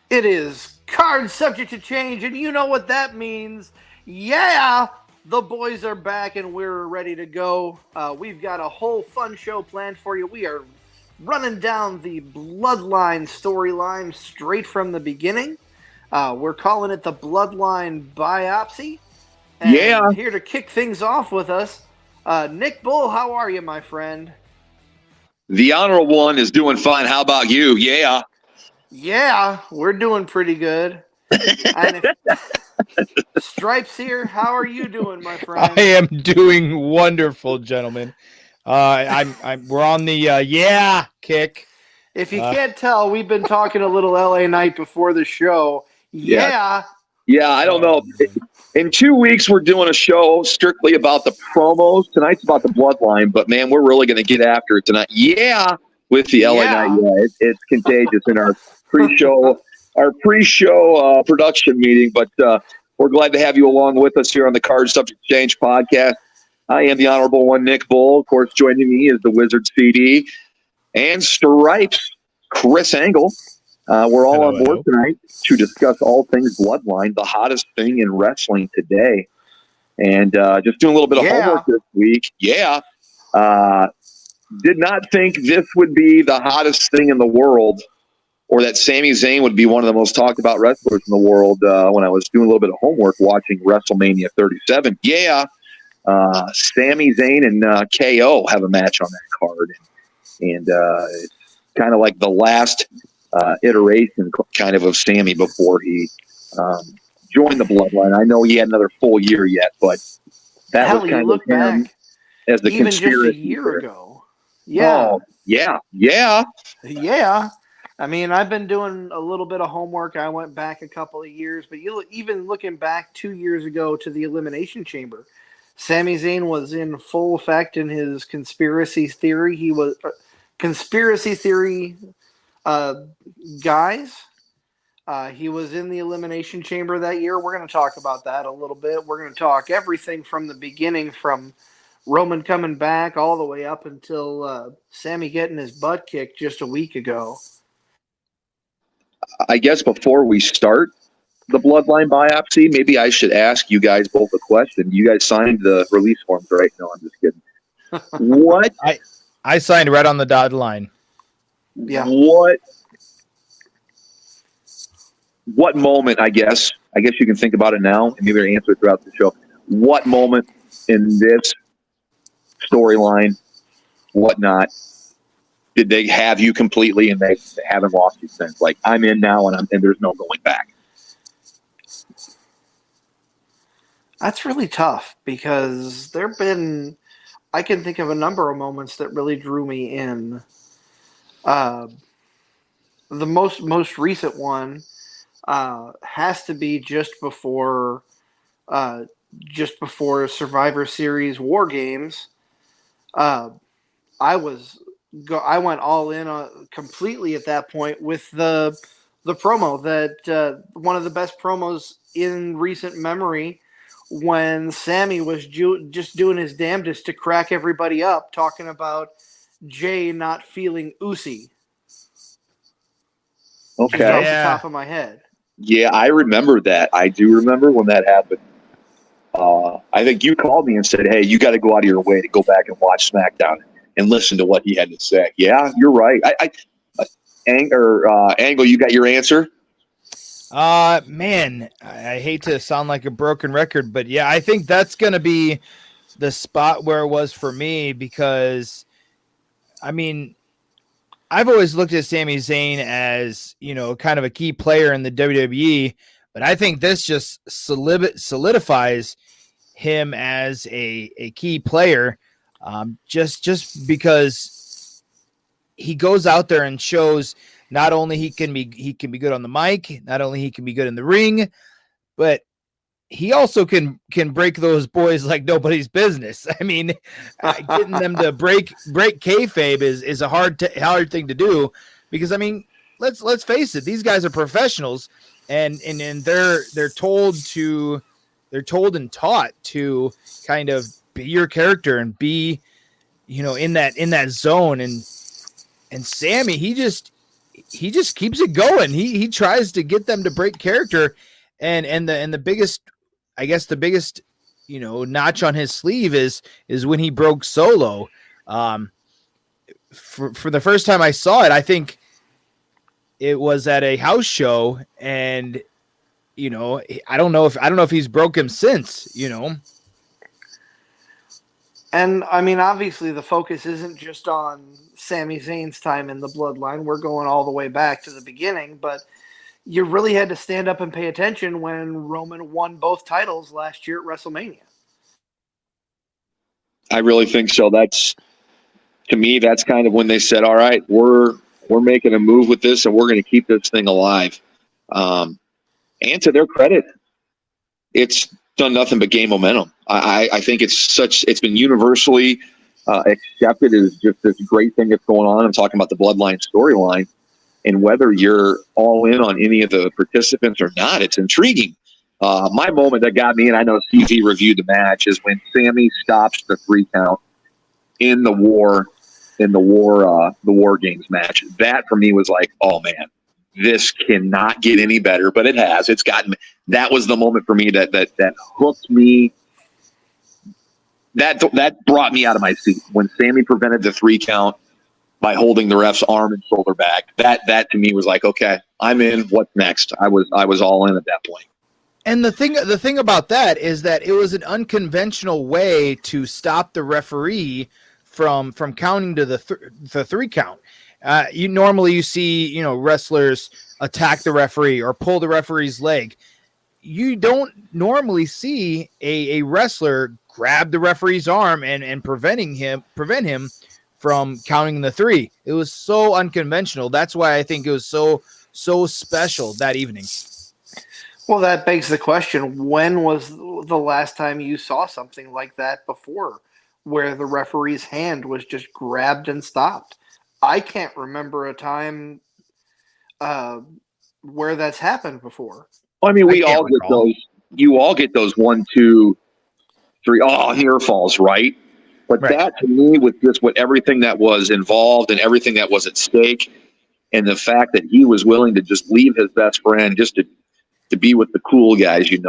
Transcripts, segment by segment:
It is card subject to change, and you know what that means. Yeah, the boys are back and we're ready to go. We've got a whole fun show planned for you. We are running down the Bloodline storyline straight from the beginning. We're calling it the Bloodline Biopsy. Yeah, And here to kick things off with us, Nick Bull, how are you, my friend? the honorable one is doing fine. How about you? Yeah. Yeah, we're doing pretty good. And Stripes here, how are you doing, my I friend? am doing wonderful, gentlemen. We're on the yeah kick. If you can't tell, we've been talking a little LA Knight before the show. Yeah. Yeah, I don't know. In 2 weeks, we're doing a show strictly about the promos. Tonight's about the Bloodline, but man, we're really going to get after it tonight. Yeah, with the LA Yeah. Knight. Yeah, it's contagious in our pre-show, production meeting. But we're glad to have you along with us here on the Card Subject Change podcast. I am the honorable one, Nick Bull. Of course, joining me is the Wizard CD and Stripes, Chris Angle. We're all on board tonight to discuss all things Bloodline, the hottest thing in wrestling today. And just doing a little bit of homework this week. Yeah. Did not think this would be the hottest thing in the world, or that Sami Zayn would be one of the most talked about wrestlers in the world when I was doing a little bit of homework watching WrestleMania 37. Yeah. Sami Zayn and KO have a match on that card. And it's kind of like the last iteration kind of Sammy before he joined the Bloodline. I know he had another full year yet, but that was kind of him back, as the even conspiracy just a year theory. ago. Yeah. Oh, yeah. Yeah. I mean, I've been doing a little bit of homework. I went back a couple of years, but even looking back 2 years ago to the Elimination Chamber, Sami Zayn was in full effect in his conspiracy theory. He was conspiracy theory guys. He was in the Elimination Chamber that year. We're going to talk about that a little bit. We're going to talk everything from the beginning, from Roman coming back all the way up until Sammy getting his butt kicked just a week ago. I guess before we start the Bloodline Biopsy, maybe I should ask you guys both a question. You guys signed the release forms, right? No, I'm just kidding. What? I signed right on the dotted line. Yeah. What moment, I guess you can think about it now and maybe answer it throughout the show. What moment in this storyline, whatnot, did they have you completely and they haven't lost you since? Like, I'm in now and there's no going back. That's really tough because I can think of a number of moments that really drew me in. The most recent one has to be just before Survivor Series War Games. I went all in completely at that point with the promo that one of the best promos in recent memory, when Sammy was just doing his damnedest to crack everybody up, talking about Jay not feeling oozy. Okay. Just off the top of my head. Yeah, I remember that. I do remember when that happened. I think you called me and said, hey, you got to go out of your way to go back and watch SmackDown and listen to what he had to say. Yeah, you're right. Angle, you got your answer? Man, I hate to sound like a broken record, but yeah, I think that's going to be the spot where it was for me because, I mean, I've always looked at Sami Zayn as, kind of a key player in the WWE, but I think this just solidifies him as a key player, just because he goes out there and shows not only he can be good on the mic, not only he can be good in the ring, but he also can break those boys like nobody's business. I mean, getting them to break kayfabe is a hard thing to do because, I mean, let's face it, these guys are professionals and they're told and taught to kind of be your character and be, in that zone. And Sammy, he he just keeps it going. He tries to get them to break character, and the biggest, I guess the biggest, notch on his sleeve is when he broke Solo. For the first time I saw it, I think it was at a house show, and I don't know if he's broke him since. And I mean, obviously, the focus isn't just on Sami Zayn's time in the Bloodline. We're going all the way back to the beginning, but you really had to stand up and pay attention when Roman won both titles last year at WrestleMania. I really think so. To me, that's kind of when they said, all right, we're making a move with this, and we're going to keep this thing alive. And to their credit, it's done nothing but gain momentum. I think it's been universally accepted as just this great thing that's going on. I'm talking about the Bloodline storyline, and whether you're all in on any of the participants or not, it's intriguing. My moment that got me, and I know CZ reviewed the match, is when Sami stops the 3 count in the War Games match. That for me was like, oh man, this cannot get any better, but it has. It's gotten. That was the moment for me that hooked me. That brought me out of my seat when Sami prevented the 3 count by holding the ref's arm and shoulder back. That to me was like, okay, I'm in. What's next? I was all in at that point. And the thing about that is that it was an unconventional way to stop the referee from counting to the 3 count. You normally see wrestlers attack the referee or pull the referee's leg. You don't normally see a wrestler grab the referee's arm and prevent him from counting the 3. It was so unconventional. That's why I think it was so special that evening. Well, that begs the question, when was the last time you saw something like that before, where the referee's hand was just grabbed and stopped? I can't remember a time where that's happened before. I mean, we all get those. You all get those 1, 2, 3. Oh, near falls, right? But right. That to me, with just what everything that was involved and everything that was at stake, and the fact that he was willing to just leave his best friend just to be with the cool guys, and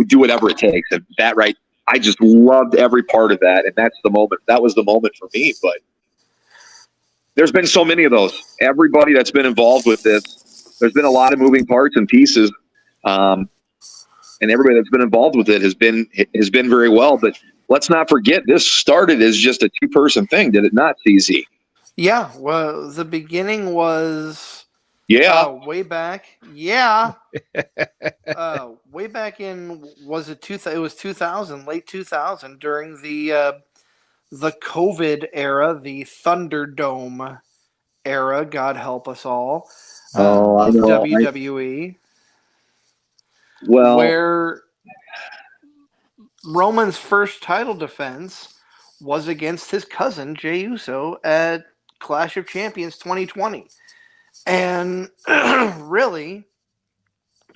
do whatever it takes. And that, right? I just loved every part of that, and that's the moment. That was the moment for me. But there's been so many of those. Everybody that's been involved with this, there's been a lot of moving parts and pieces, and everybody that's been involved with it has been very well. But let's not forget, this started as just a 2-person thing, did it not, CZ? Yeah. Well, the beginning was way back. Yeah. Way back in, was it it was 2000, late 2000, during the COVID era, the Thunderdome era, God help us all, of WWE. Where Roman's first title defense was against his cousin, Jey Uso, at Clash of Champions 2020. And really,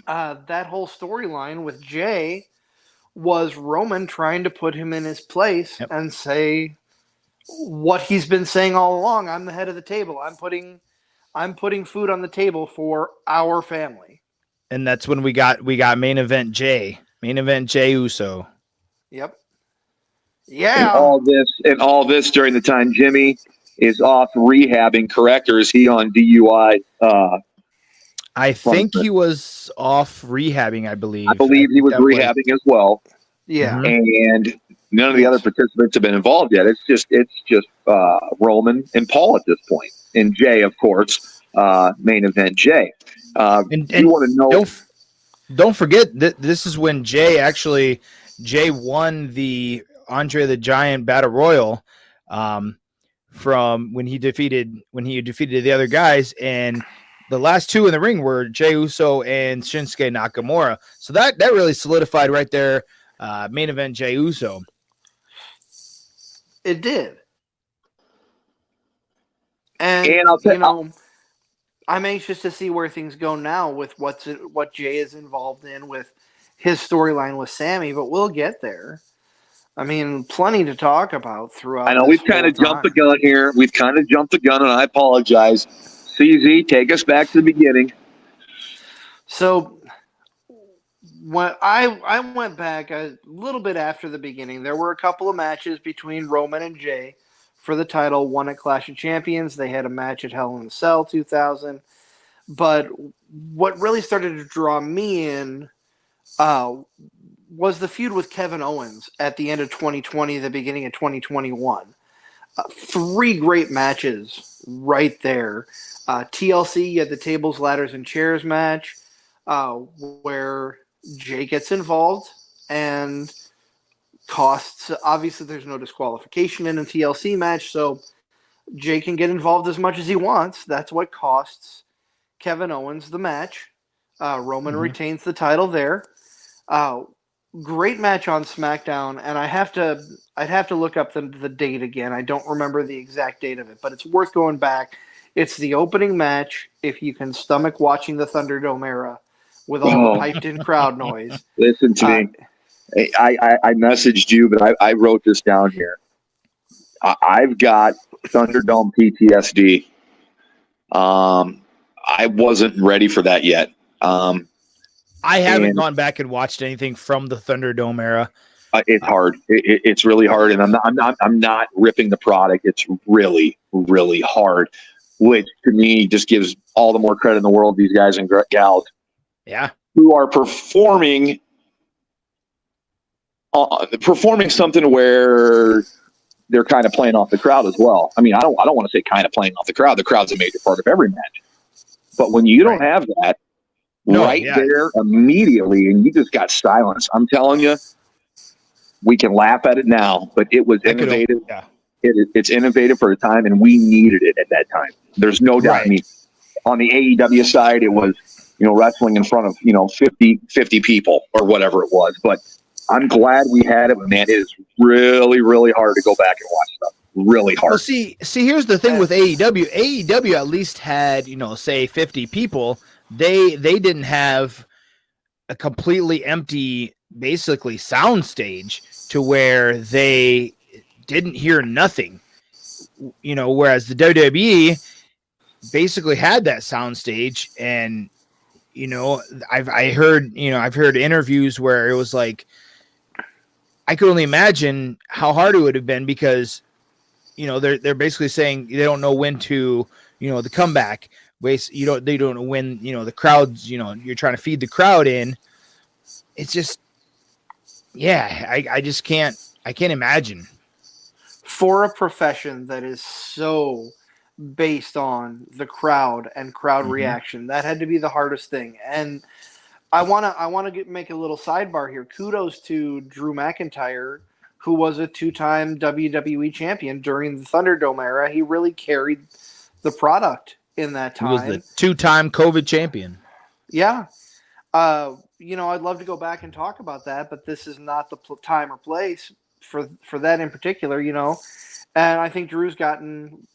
that whole storyline with Jey was Roman trying to put him in his place and say what he's been saying all along. I'm the head of the table. I'm putting food on the table for our family. And that's when we got main event Jey Uso. Yep. Yeah. And all this during the time Jimmy is off rehabbing, correct? Or is he on DUI? I think he was off rehabbing, I believe. I believe he was rehabbing as well. Yeah. And none of the other participants have been involved yet. It's just Roman and Paul at this point. And Jey, of course, main event Jey. And you want to know? Don't forget that this is when Jey won the Andre the Giant Battle Royal from when he defeated the other guys, and the last 2 in the ring were Jey Uso and Shinsuke Nakamura. So that really solidified right there, main event Jey Uso. It did. And I'm anxious to see where things go now with what Jey is involved in with his storyline with Sami, but we'll get there. I mean, plenty to talk about throughout. I know we've kind of jumped the gun here. We've kind of jumped the gun, and I apologize. CZ, take us back to the beginning. So when I went back a little bit after the beginning, there were a couple of matches between Roman and Jay for the title, one at Clash of Champions. They had a match at Hell in a Cell 2000. But what really started to draw me in was the feud with Kevin Owens at the end of 2020, the beginning of 2021. 3 great matches right there. TLC, you had the tables, ladders, and chairs match where Jay gets involved and costs. Obviously, there's no disqualification in a TLC match, so Jay can get involved as much as he wants. That's what costs Kevin Owens the match. Roman retains the title there. Great match on SmackDown, and I'd have to look up the date again. I don't remember the exact date of it, but it's worth going back. It's the opening match, if you can stomach watching the Thunderdome era with all the piped-in crowd noise. Listen to me. I messaged you, but I wrote this down here. I've got Thunderdome PTSD. I wasn't ready for that yet. I haven't gone back and watched anything from the Thunderdome era. It's hard. It's really hard, and I'm not ripping the product. It's really, really hard, which to me just gives all the more credit in the world. These guys and gals, who are performing something where they're kind of playing off the crowd as well. I mean, I don't want to say kind of playing off the crowd. The crowd's a major part of every match, but when you don't have that. There immediately, and you just got silence. I'm telling you, we can laugh at it now, but it was innovative. It's innovative for a time, and we needed it at that time. There's no doubt. I mean, on the AEW side, it was wrestling in front of 50 people or whatever it was. But I'm glad we had it. But man, it is really, really hard to go back and watch stuff. Really hard. Well, see, here's the thing with AEW. AEW at least had say 50 people. They didn't have a completely empty, basically, sound stage to where they didn't hear nothing. Whereas the WWE basically had that sound stage, and I've heard interviews where it was like I could only imagine how hard it would have been because they're basically saying they don't know when to the comeback. They don't know when the crowds you're trying to feed the crowd in. It's just I just can't imagine. For a profession that is so based on the crowd and crowd reaction, that had to be the hardest thing. And I want to make a little sidebar here. Kudos to Drew McIntyre, who was a 2-time WWE champion during the Thunderdome era. He really carried the product in that time. He was the 2-time COVID champion. Yeah. I'd love to go back and talk about that, but this is not the time or place for that in particular, And I think Drew's gotten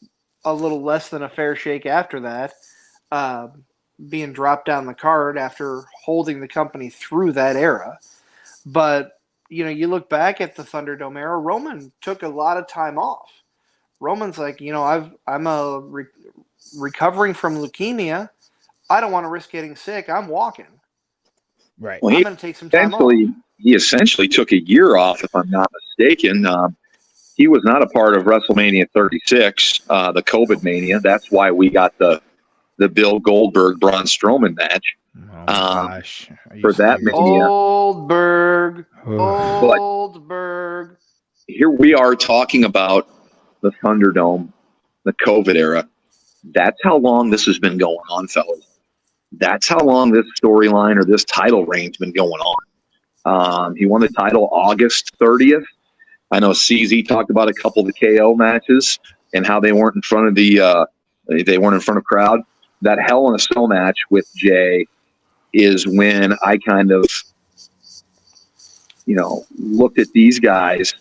a little less than a fair shake after that, being dropped down the card after holding the company through that era. But, you look back at the Thunderdome era, Roman took a lot of time off. Roman's like, I'm recovering from leukemia. I don't want to risk getting sick. I'm walking. Right. Well, I'm going to take some time off. He essentially took a year off, if I'm not mistaken. He was not a part of WrestleMania 36, the COVID mania. That's why we got the Bill Goldberg Braun Strowman match. Oh gosh! For that mania. Goldberg. Here we are talking about the Thunderdome, the COVID era. That's how long this has been going on, fellas. That's how long this storyline or this title reign's been going on. He won the title August 30th. I know CZ talked about a couple of the KO matches and how they weren't in front of crowd. That Hell in a Cell match with Jay is when I kind of, looked at these guys.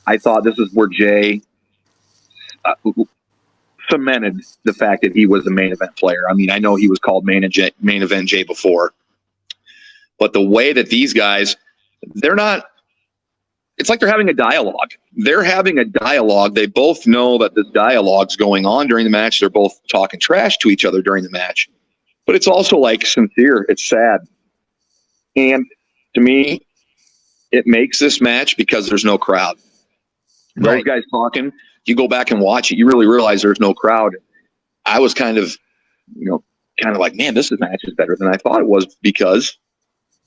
I thought this is where Jay cemented the fact that he was a main event player. I mean, I know he was called main event Jay before, but the way that these guys, they're not it's like they're having a dialogue. They're having a dialogue. They both know that this dialogue's going on during the match. They're both talking trash to each other during the match. But it's also like sincere. It's sad. And to me, it makes this match because there's no crowd. Right. Those guys talking, you go back and watch it, you really realize there's no crowd. I was kind of like, man, this match is better than I thought it was because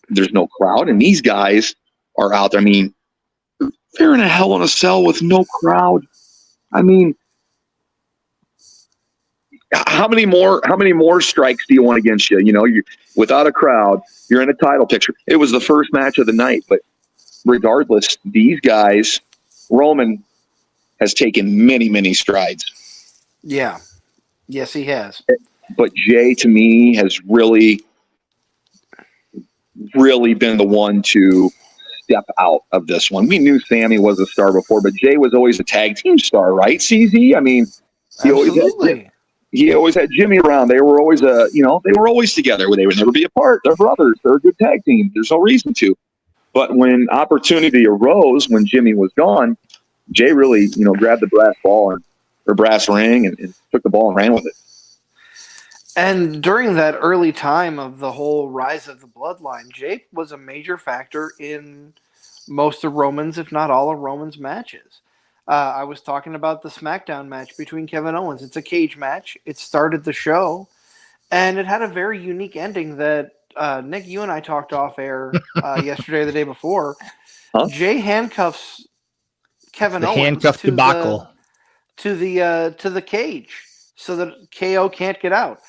there's no crowd. And these guys are out there. I mean, they're in a Hell in a Cell with no crowd. I mean, how many more strikes do you want against you? You without a crowd, you're in a title picture. It was the first match of the night, but regardless, these guys, Roman has taken many, many strides. Yeah. Yes, he has. But Jay, to me, has really, really been the one to step out of this one. We knew Sammy was a star before, but Jay was always a tag team star, right, CZ? I mean, he always had Jimmy around. They were always they were always together. They would never be apart. They're brothers. They're a good tag team. There's no reason to. But when opportunity arose, when Jimmy was gone, Jay really, grabbed the brass ring and took the ball and ran with it. And during that early time of the whole rise of the Bloodline, Jake was a major factor in most of Roman's, if not all of Roman's matches. I was talking about the SmackDown match between Kevin Owens. It's a cage match. It started the show, and it had a very unique ending that, Nick, you and I talked off air yesterday or the day before. Huh? Jay handcuffs Kevin Owens handcuff debacle to the cage so that KO can't get out.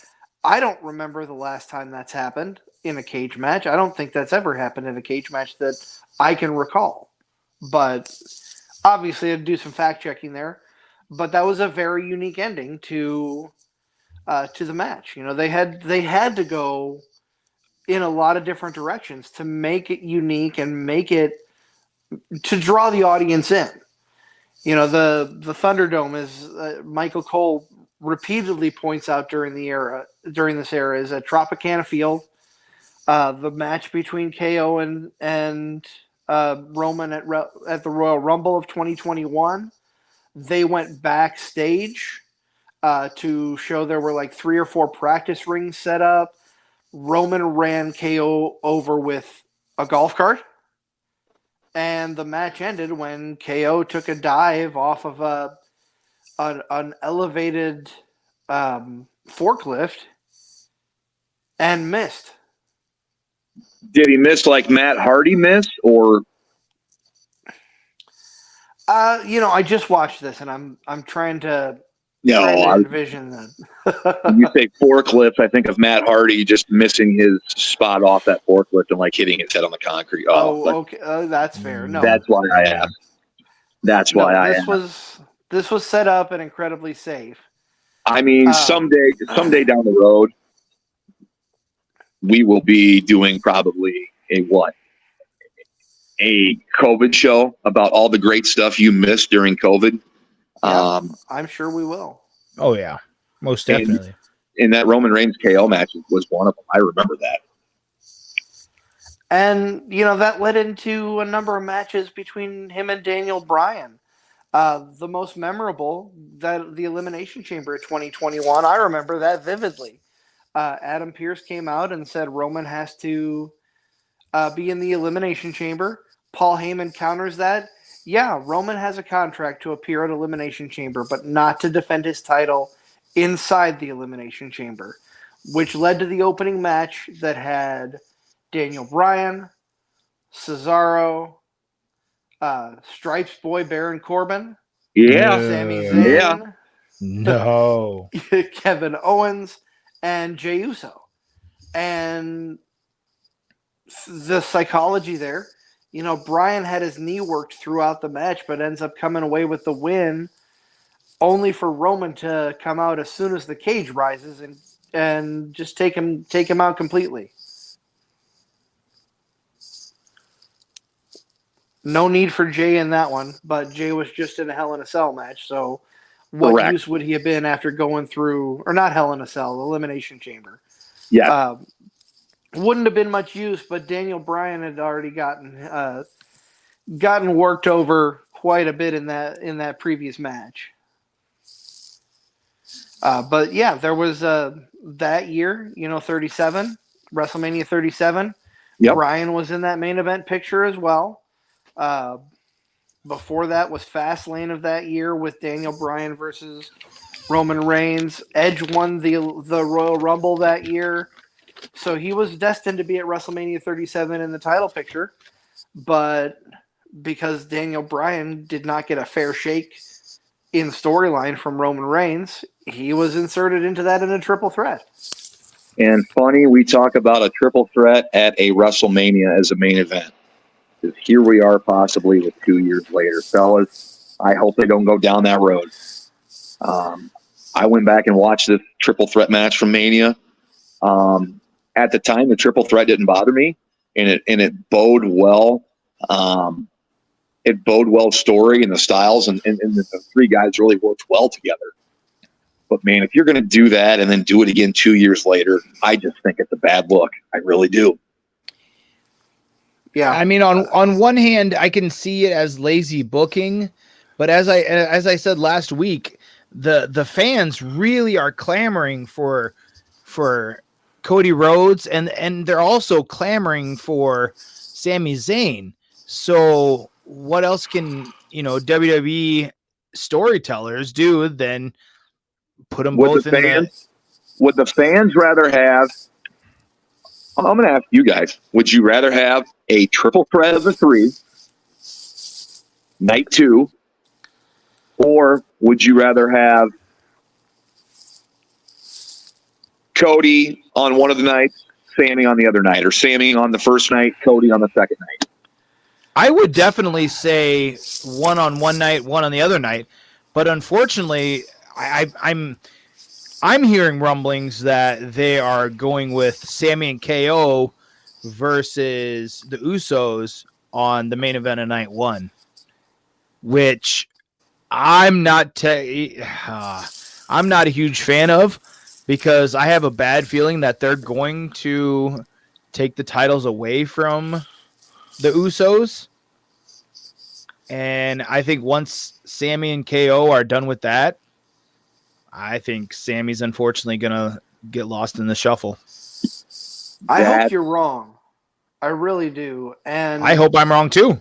I don't remember the last time that's happened in a cage match. I don't think that's ever happened in a cage match that I can recall. But obviously, I'd do some fact checking there. But that was a very unique ending to the match. They had to go in a lot of different directions to make it unique and make it to draw the audience in. The Thunderdome is Michael Cole repeatedly points out during this era is a Tropicana field. The match between KO and Roman at the Royal Rumble of 2021, they went backstage to show there were like 3 or 4 practice rings set up. Roman ran KO over with a golf cart. And the match ended when KO took a dive off of an elevated forklift and missed. Did he miss like Matt Hardy missed, or? I just watched this, and I'm trying to envision that. You say forklift, I think of Matt Hardy just missing his spot off that forklift and like hitting his head on the concrete. Okay, that's fair. No, that's why I asked. This was set up and incredibly safe. I mean, someday down the road, we will be doing probably a COVID show about all the great stuff you missed during COVID. Yeah, I'm sure we will. Oh yeah, most definitely. And that Roman Reigns KO match was one of them. I remember that. And that led into a number of matches between him and Daniel Bryan. The most memorable, the Elimination Chamber of 2021. I remember that vividly. Adam Pearce came out and said Roman has to be in the Elimination Chamber. Paul Heyman counters that. Yeah, Roman has a contract to appear at Elimination Chamber, but not to defend his title inside the Elimination Chamber, which led to the opening match that had Daniel Bryan, Cesaro, Stripes boy Baron Corbin, Sami Zayn, no, Kevin Owens, and Jey Uso. And the psychology there, Bryan had his knee worked throughout the match, but ends up coming away with the win, only for Roman to come out as soon as the cage rises and just take him out completely. No need for Jay in that one, but Jay was just in a Hell in a Cell match, so what use would he have been after going through, or not Hell in a Cell, Elimination Chamber? Yeah. Wouldn't have been much use, but Daniel Bryan had already gotten gotten worked over quite a bit in that previous match. But yeah, there was that year, 37, WrestleMania 37. Yep. Bryan was in that main event picture as well. Before that was Fastlane of that year with Daniel Bryan versus Roman Reigns. Edge won the Royal Rumble that year. So he was destined to be at WrestleMania 37 in the title picture. But because Daniel Bryan did not get a fair shake in storyline from Roman Reigns, he was inserted into that in a triple threat. And funny, we talk about a triple threat at a WrestleMania as a main event. Here we are possibly with 2 years later. Fellas, I hope they don't go down that road. I went back and watched this triple threat match from Mania. At the time, the triple threat didn't bother me, and it bode well. It bode well story and the styles, and the three guys really worked well together. But, man, if you're going to do that and then do it again 2 years later, I just think it's a bad look. I really do. Yeah. I mean, on one hand, I can see it as lazy booking, but as I said last week, the fans really are clamoring for Cody Rhodes, and they're also clamoring for Sami Zayn. So what else can WWE storytellers do than put them both in the... Would the fans rather have... I'm going to ask you guys, would you rather have a triple threat of the three, night 2, or would you rather have Cody on one of the nights, Sami on the other night, or Sami on the first night, Cody on the second night? I would definitely say one on one night, one on the other night, but unfortunately, I'm hearing rumblings that they are going with Sami and KO versus the Usos on the main event of night 1, which I'm not a huge fan of, because I have a bad feeling that they're going to take the titles away from the Usos. And I think once Sami and KO are done with that, I think Sammy's unfortunately going to get lost in the shuffle. I hope you're wrong. I really do. And I hope I'm wrong too.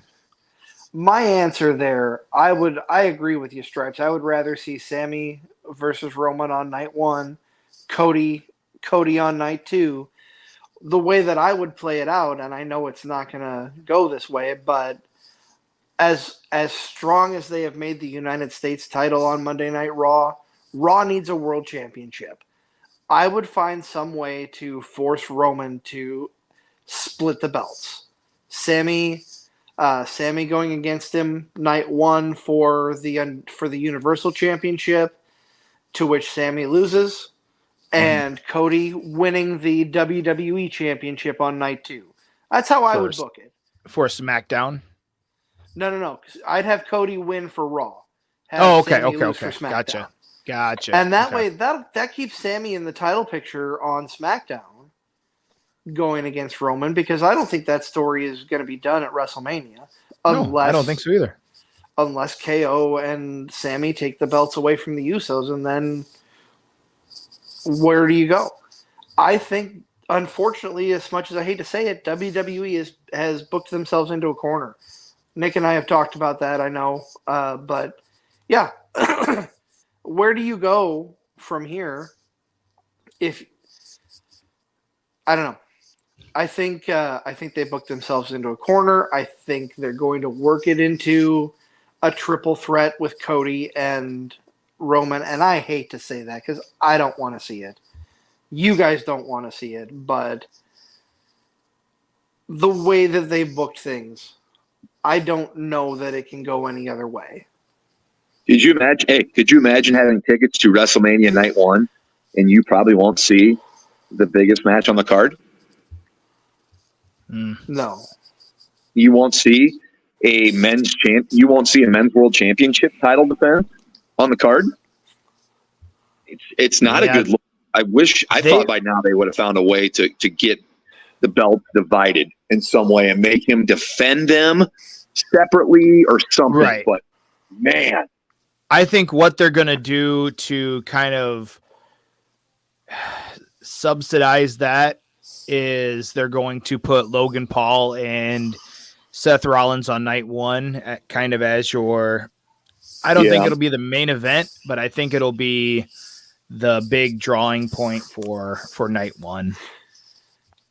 My answer there, I agree with you, Stripes. I would rather see Sami versus Roman on night 1, Cody on night 2. The way that I would play it out, and I know it's not going to go this way, but as strong as they have made the United States title on Monday Night Raw, Raw needs a world championship. I would find some way to force Roman to split the belts. Sami going against him night 1 for the Universal Championship, to which Sami loses, and Cody winning the WWE Championship on night 2. That's how I would book it. For SmackDown? No. I'd have Cody win for Raw. Okay. Gotcha. And that way, that keeps Sami in the title picture on SmackDown going against Roman, because I don't think that story is going to be done at WrestleMania. No, I don't think so either. Unless KO and Sami take the belts away from the Usos, and then where do you go? I think, unfortunately, as much as I hate to say it, WWE has booked themselves into a corner. Nick and I have talked about that, I know. But, yeah. Where do you go from here? I don't know. I think they booked themselves into a corner. I think they're going to work it into a triple threat with Cody and Roman. And I hate to say that because I don't want to see it. You guys don't want to see it. But the way that they booked things, I don't know that it can go any other way. Could you imagine having tickets to WrestleMania Night 1 and you probably won't see the biggest match on the card? No. You won't see a men's world championship title defense on the card? It's not a good look. I thought by now they would have found a way to get the belt divided in some way and make him defend them separately or something. Right. But man, I think what they're going to do to kind of subsidize that is they're going to put Logan Paul and Seth Rollins on night one kind of as your, I don't think it'll be the main event, but I think it'll be the big drawing point for night one.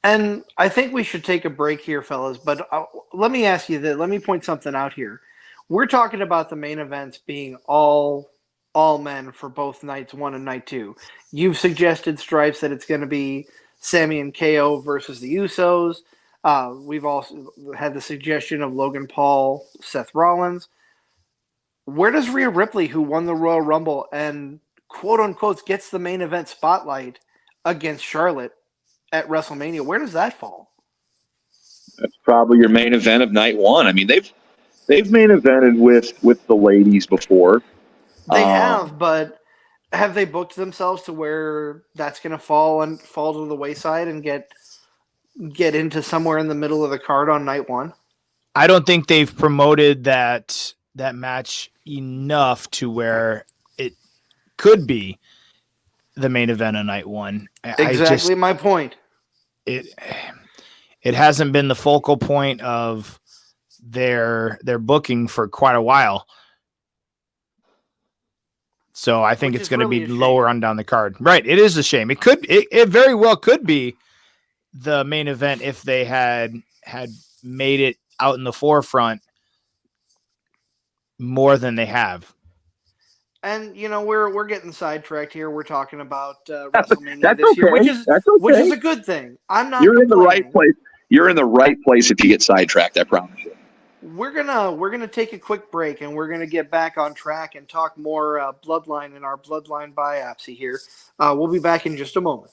And I think we should take a break here, fellas, but let me ask you that. Let me point something out here. We're talking about the main events being all men for both nights 1 and night 2. You've suggested, Stripes, that it's going to be Sami and KO versus the Usos. We've also had the suggestion of Logan Paul, Seth Rollins. Where does Rhea Ripley, who won the Royal Rumble and quote-unquote gets the main event spotlight against Charlotte at WrestleMania, where does that fall? That's probably your main event of night one. I mean, they've main evented with the ladies before. They have, but have they booked themselves to where that's going to fall to the wayside and get into somewhere in the middle of the card on night one? I don't think they've promoted that match enough to where it could be the main event on night one. Exactly my point. It hasn't been the focal point of their booking for quite a while. So I think it's going to be lower on down the card. Right. It is a shame. It very well could be the main event if they had made it out in the forefront more than they have. And we're getting sidetracked here. We're talking about WrestleMania this year, which is a good thing. I'm not. You're in the right place. You're in the right place if you get sidetracked. I promise you. We're gonna take a quick break, and we're gonna get back on track and talk more Bloodline in our Bloodline Biopsy here. We'll be back in just a moment.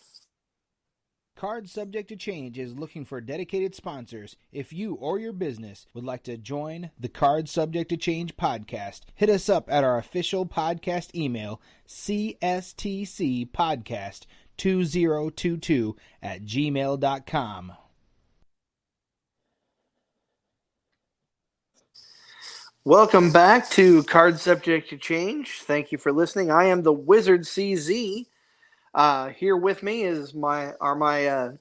Card Subject to Change is looking for dedicated sponsors. If you or your business would like to join the Card Subject to Change podcast, hit us up at our official podcast email, cstcpodcast2022@gmail.com. Welcome back to Card Subject to Change. Thank you for listening. I am the Wizard CZ. Here with me is my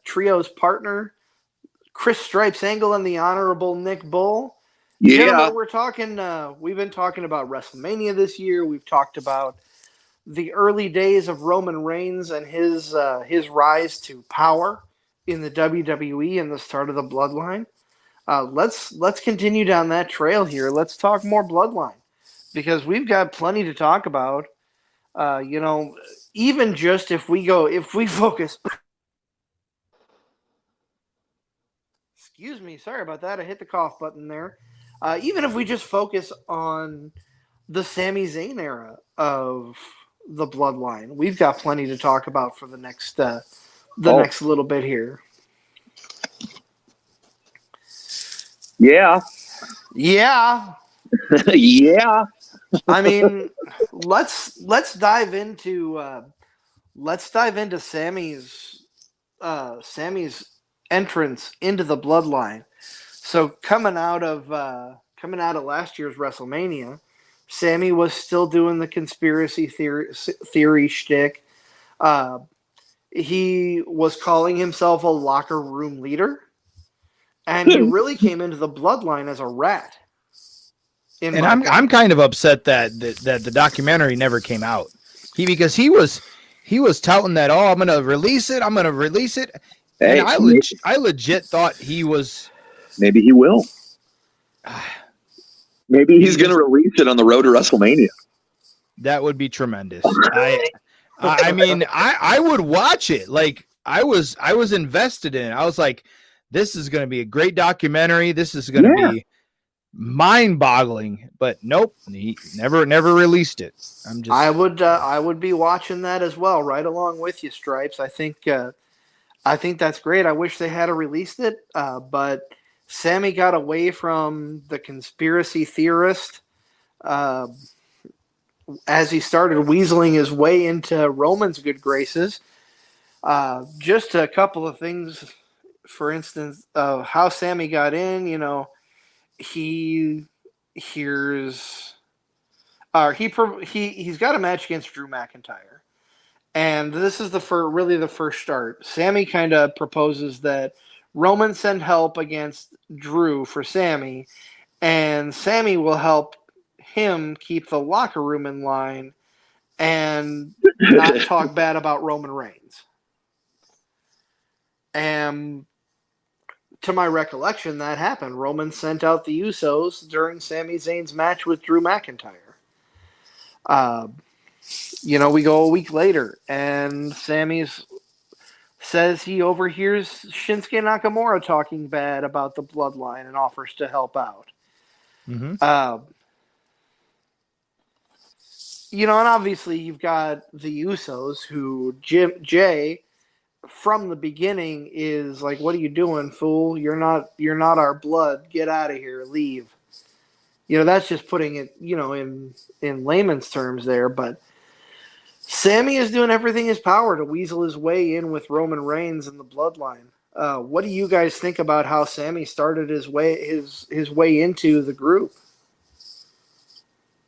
trio's partner, Chris Stripes Angle, and the Honorable Nick Bull. Yeah, gentlemen, we're talking. We've been talking about WrestleMania this year. We've talked about the early days of Roman Reigns and his rise to power in the WWE and the start of the Bloodline. Let's continue down that trail here. Let's talk more Bloodline because we've got plenty to talk about. Even just if we focus. Excuse me, sorry about that. I hit the cough button there. Even if we just focus on the Sami Zayn era of the Bloodline, we've got plenty to talk about for the next next little bit here. Yeah. Yeah. Yeah. I mean, let's dive into Sami's entrance into the Bloodline. So coming out of last year's WrestleMania, Sami was still doing the conspiracy theory shtick. He was calling himself a locker room leader, and he really came into the Bloodline as a rat. And I'm kind of upset that the documentary never came out. Because he was touting that, I'm going to release it. Hey, and I legit thought he was. Maybe he will. Maybe he's going to release it on the road to WrestleMania. That would be tremendous. I mean, I would watch it. Like I was invested in it. I was like, this is going to be a great documentary. This is going to be mind-boggling, but nope, he never released it. I would be watching that as well, right along with you, Stripes. I think that's great. I wish they had released it, but Sami got away from the conspiracy theorist as he started weaseling his way into Roman's good graces. Just a couple of things, for instance, how Sami got in, he hears, he's got a match against Drew McIntyre, and this is the first start. Sammy kind of proposes that Roman send help against Drew for Sammy, and Sammy will help him keep the locker room in line and not talk bad about Roman Reigns. And to my recollection, that happened. Roman sent out the Usos during Sami Zayn's match with Drew McIntyre. We go a week later, and Sami says he overhears Shinsuke Nakamura talking bad about the Bloodline and offers to help out. Mm-hmm. And obviously you've got the Usos, who Jay from the beginning is like, "What are you doing, fool? You're not our blood. Get out of here. Leave." That's just putting it, in layman's terms there. But Sammy is doing everything in his power to weasel his way in with Roman Reigns and the Bloodline. What do you guys think about how Sammy started his way into the group?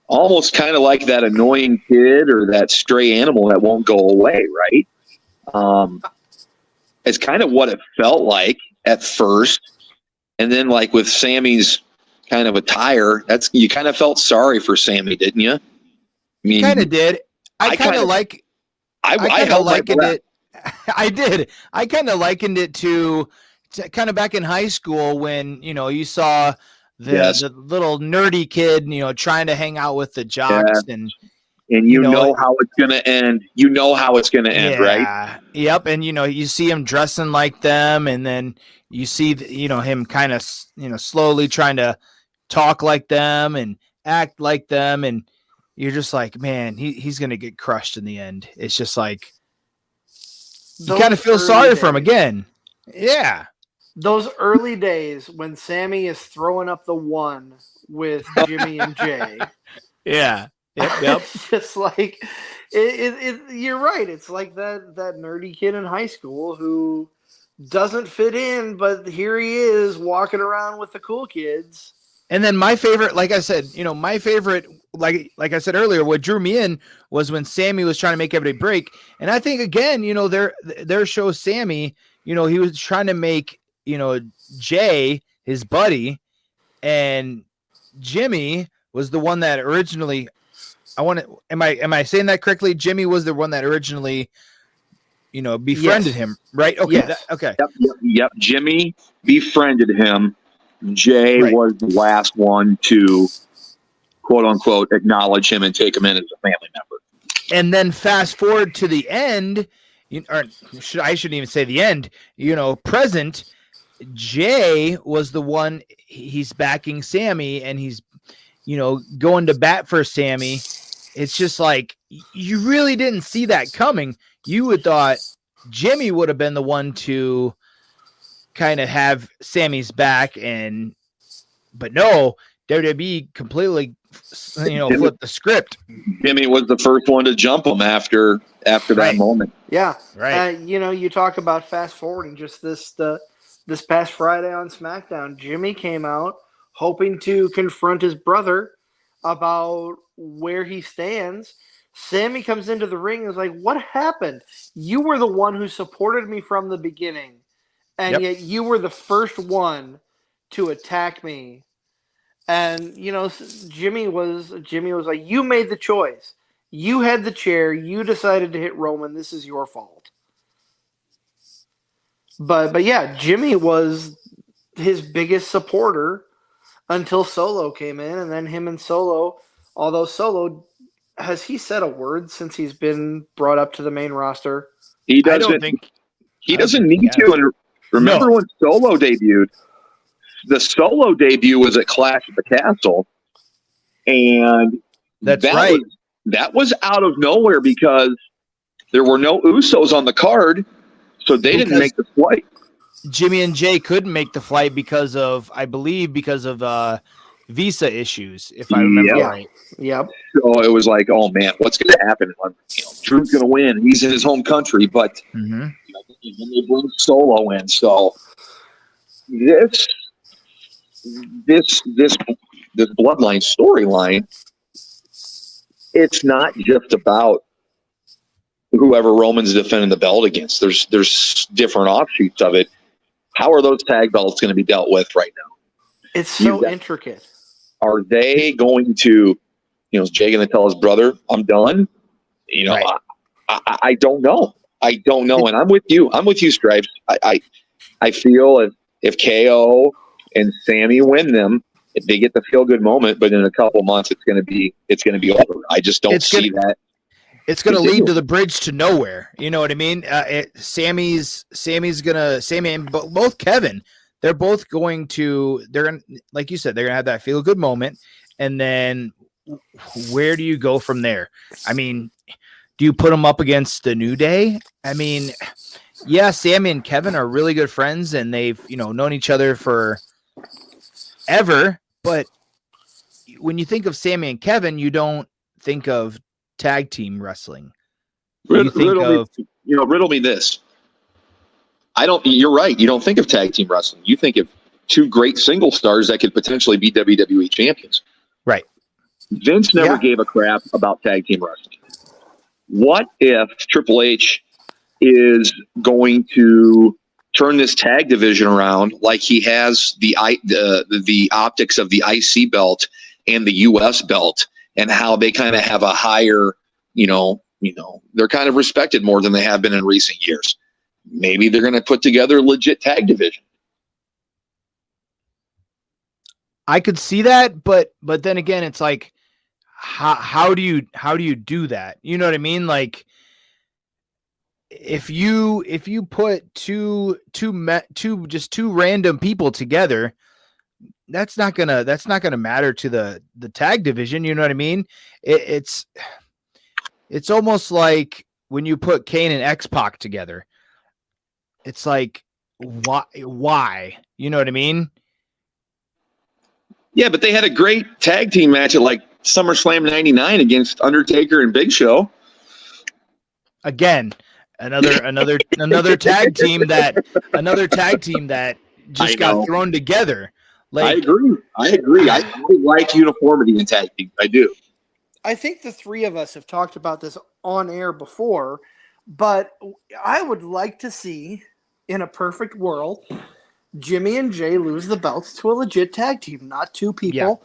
Almost kind of like that annoying kid or that stray animal that won't go away, right? It's kind of what it felt like at first. And then like with Sammy's kind of attire, you kind of felt sorry for Sammy, didn't you? I mean, kind of did. I kind of likened it. I did. I kind of likened it to kind of back in high school when, you saw the little nerdy kid, trying to hang out with the jocks and you know how it's going to end. You know how it's going to end, right? Yep. And, you see him dressing like them, and then you see, him kind of, slowly trying to talk like them and act like them. And you're just like, man, he's going to get crushed in the end. It's just like, you kind of feel sorry for him again. Yeah. Those early days when Sammy is throwing up the one with Jimmy and Jay. Yeah. Yep. It's just like you're right. It's like that nerdy kid in high school who doesn't fit in, but here he is walking around with the cool kids. And then my favorite, like I said, like I said earlier, what drew me in was when Sammy was trying to make everybody break. And I think again, their show Sammy, he was trying to make, Jay his buddy, and Jimmy was the one that originally, am I saying that correctly? Jimmy was the one that originally, befriended him, right? Okay. Yes. Okay. Yep. Jimmy befriended him. Jay was the last one to, quote unquote, acknowledge him and take him in as a family member. And then fast forward to the end, I shouldn't even say the end, present, Jay was the one, he's backing Sammy, and he's, going to bat for Sammy. It's just like, you really didn't see that coming. You would thought Jimmy would have been the one to kind of have Sammy's back, but no, WWE completely, flipped the script. Jimmy was the first one to jump him after that moment. Yeah. Right. You talk about fast forwarding, just this past Friday on SmackDown, Jimmy came out hoping to confront his brother about where he stands. Sammy comes into the ring and is like, "What happened? You were the one who supported me from the beginning, and yet you were the first one to attack me." And Jimmy was like, "You made the choice. You had the chair. You decided to hit Roman. This is your fault." But yeah, Jimmy was his biggest supporter until Solo came in, and then him and Solo, although Solo, has he said a word since he's been brought up to the main roster? He doesn't need to. And remember when Solo debuted? The Solo debut was at Clash at the Castle, and that was out of nowhere because there were no Usos on the card, so they didn't make the flight. Jimmy and Jay couldn't make the flight because of visa issues, if I remember right. Yep. So it was like, oh man, what's going to happen? Drew's going to win. He's in his home country, but they bring Solo in. So this this bloodline storyline, it's not just about whoever Roman's defending the belt against. There's different offshoots of it. How are those tag belts going to be dealt with right now? It's so intricate. Are they going to, is Jay going to tell his brother, I'm done? Right. I don't know. I don't know. And I'm with you. I'm with you, Stripes. I feel if KO and Sammy win them, if they get the feel good moment, but in a couple months it's going to be over. I just don't see that. It's going to lead to the bridge to nowhere. You know what I mean? Sammy and both Kevin, they're both going to, like you said, they're going to have that feel good moment. And then where do you go from there? I mean, do you put them up against the New Day? I mean, yeah, Sammy and Kevin are really good friends and they've, known each other for ever. But when you think of Sammy and Kevin, you don't think of tag team wrestling. Riddle me this. You're right. You don't think of tag team wrestling. You think of two great single stars that could potentially be WWE champions. Right. Vince never gave a crap about tag team wrestling. What if Triple H is going to turn this tag division around like he has the optics of the IC belt and the US belt, and how they kind of have a higher, they're kind of respected more than they have been in recent years. Maybe they're going to put together a legit tag division. I could see that, but then again, it's like, how do you do that? You know what I mean? Like, if you put two random people together, that's not gonna matter to the tag division. You know what I mean? It's almost like when you put Kane and X-Pac together. It's like, why? You know what I mean? Yeah, but they had a great tag team match at like SummerSlam '99 against Undertaker and Big Show. Again, another tag team that just got thrown together. Like, I agree. I like uniformity in tag teams. I do. I think the three of us have talked about this on air before, but I would like to see, in a perfect world, Jimmy and Jay lose the belts to a legit tag team, not two people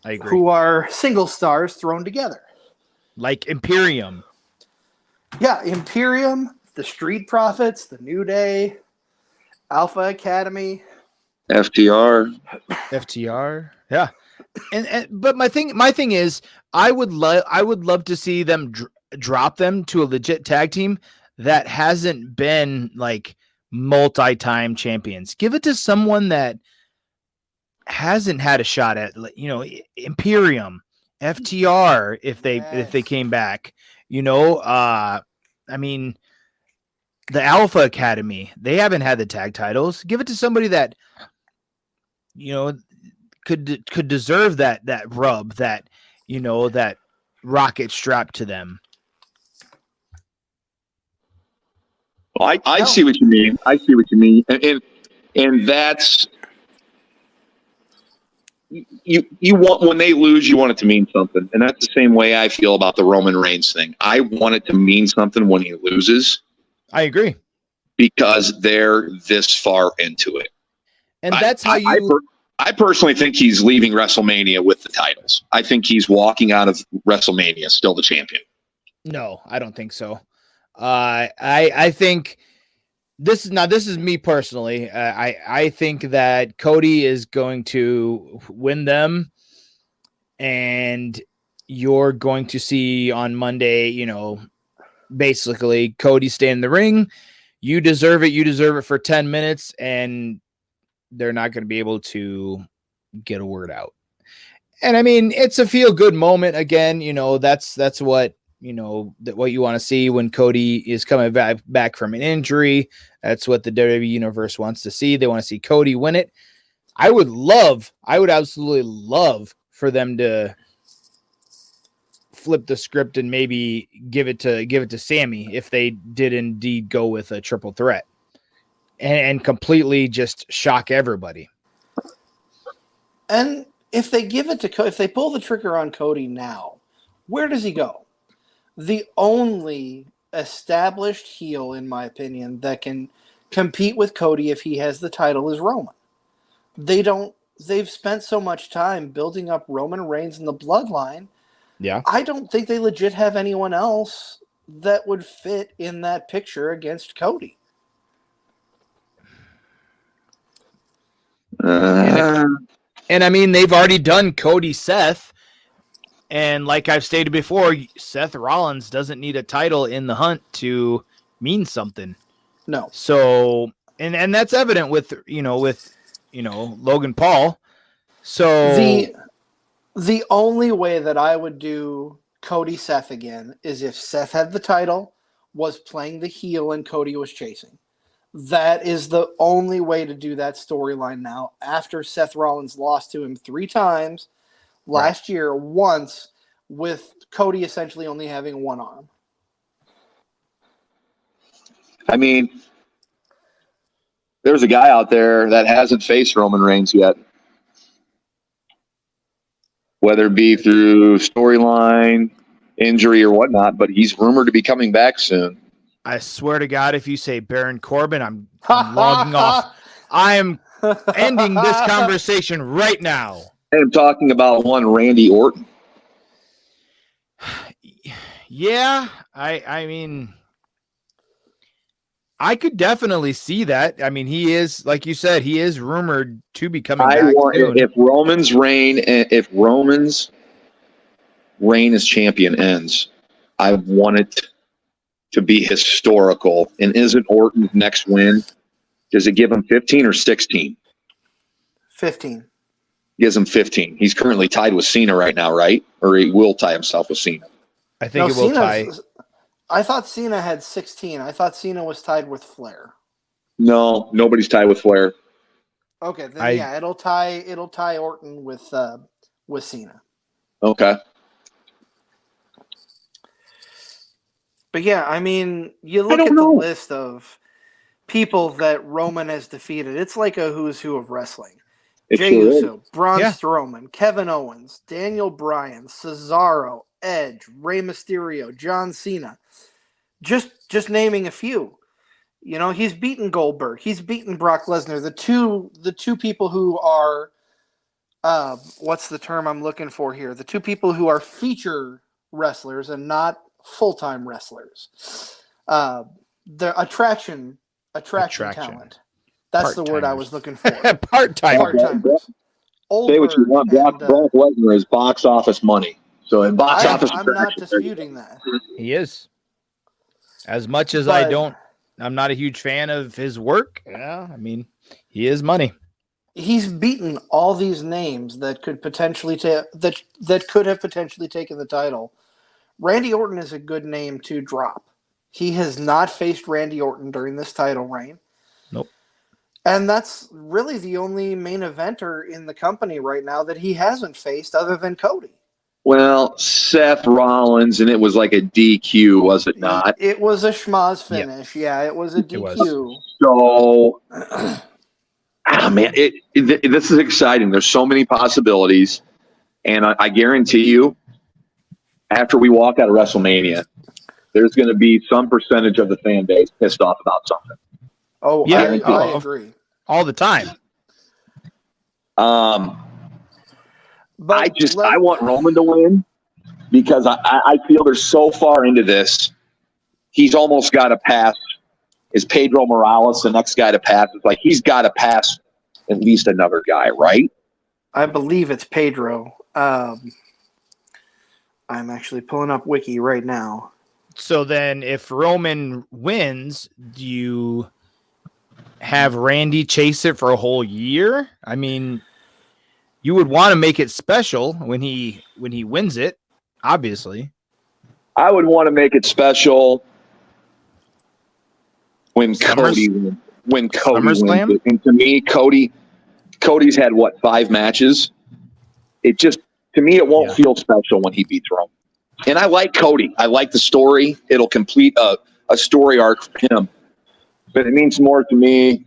I agree. Who are single stars thrown together. Like Imperium. Yeah, Imperium, the Street Profits, the New Day, Alpha Academy. FTR. Yeah. But my thing is, I would love to see them drop them to a legit tag team that hasn't been like multi-time champions. Give it to someone that hasn't had a shot at, Imperium, FTR, if they came back, I mean, the Alpha Academy, they haven't had the tag titles. Give it to somebody that, could deserve that rub, that, that rocket strapped to them. Well, I see what you mean. And that's, you want, when they lose, you want it to mean something. And that's the same way I feel about the Roman Reigns thing. I want it to mean something when he loses. I agree. Because they're this far into it. And that's how I personally think he's leaving WrestleMania with the titles. I think he's walking out of WrestleMania still the champion. No, I don't think so. I think this is me personally. I think that Cody is going to win them, and you're going to see on Monday, basically Cody stay in the ring. You deserve it. You deserve it for 10 minutes, and they're not going to be able to get a word out. And I mean, it's a feel good moment again. That's what, what you want to see when Cody is coming back from an injury. That's what the WWE universe wants to see. They want to see Cody win it. I would absolutely love for them to flip the script and maybe give it to Sammy if they did indeed go with a triple threat and completely just shock everybody. And if they give it to if they pull the trigger on Cody now, where does he go? The only established heel, in my opinion, that can compete with Cody if he has the title is Roman. They've spent so much time building up Roman Reigns and the Bloodline. Yeah. I don't think they legit have anyone else that would fit in that picture against Cody. And I mean, they've already done Cody Seth. And like I've stated before, Seth Rollins doesn't need a title in the hunt to mean something. No. So, and that's evident with Logan Paul. So the only way that I would do Cody Seth again is if Seth had the title, was playing the heel, and Cody was chasing. That is the only way to do that storyline now. After Seth Rollins lost to him 3 times last year, once with Cody essentially only having one arm. I mean, there's a guy out there that hasn't faced Roman Reigns yet. Whether it be through storyline, injury, or whatnot, but he's rumored to be coming back soon. I swear to God, if you say Baron Corbin, I'm logging off. I am ending this conversation right now. I'm talking about one Randy Orton. Yeah, I mean, I could definitely see that. I mean, he is, like you said, he is rumored to be coming back soon. If Roman's reign as champion ends, I want it to be historical. And isn't Orton's next win? Does it give him 15 or 16? 15. Gives him 15. He's currently tied with Cena right now, right? Or he will tie himself with Cena. I think it will tie. I thought Cena had 16. I thought Cena was tied with Flair. No, nobody's tied with Flair. Okay, then it'll tie Orton with Cena. Okay. But yeah, I mean, you look at the list of people that Roman has defeated. It's like a who's who of wrestling. Jey Uso, Braun Strowman, Kevin Owens, Daniel Bryan, Cesaro, Edge, Rey Mysterio, John Cena. Just naming a few. You know, he's beaten Goldberg. He's beaten Brock Lesnar. The two people who are what's the term I'm looking for here? The two people who are feature wrestlers and not full-time wrestlers. The attraction talent. That's the word I was looking for. Part-timers. Say what you want. Brock Lesnar is box office money. So in box office, I'm not disputing that. He is. As much as I'm not a huge fan of his work. Yeah, I mean, he is money. He's beaten all these names that could potentially that could have potentially taken the title. Randy Orton is a good name to drop. He has not faced Randy Orton during this title reign. Nope. And that's really the only main eventer in the company right now that he hasn't faced other than Cody. Well, Seth Rollins, and it was like a DQ, was it not? It was a schmoz finish. Yeah, it was a DQ. So, man, this is exciting. There's so many possibilities. And I guarantee you, after we walk out of WrestleMania, there's going to be some percentage of the fan base pissed off about something. Oh, yeah, I agree. All the time. But I want Roman to win because I feel they're so far into this. He's almost got to pass. Is Pedro Morales the next guy to pass? It's like he's got to pass at least another guy, right? I believe it's Pedro. I'm actually pulling up Wiki right now. So then if Roman wins, do you have Randy chase it for a whole year? I mean, you would want to make it special when he wins it, obviously. I would want to make it special when Cody wins it. And to me, Cody's had 5 matches. It just, to me, it won't feel special when he beats Roman. And I like Cody. I like the story. It'll complete a story arc for him. But it means more to me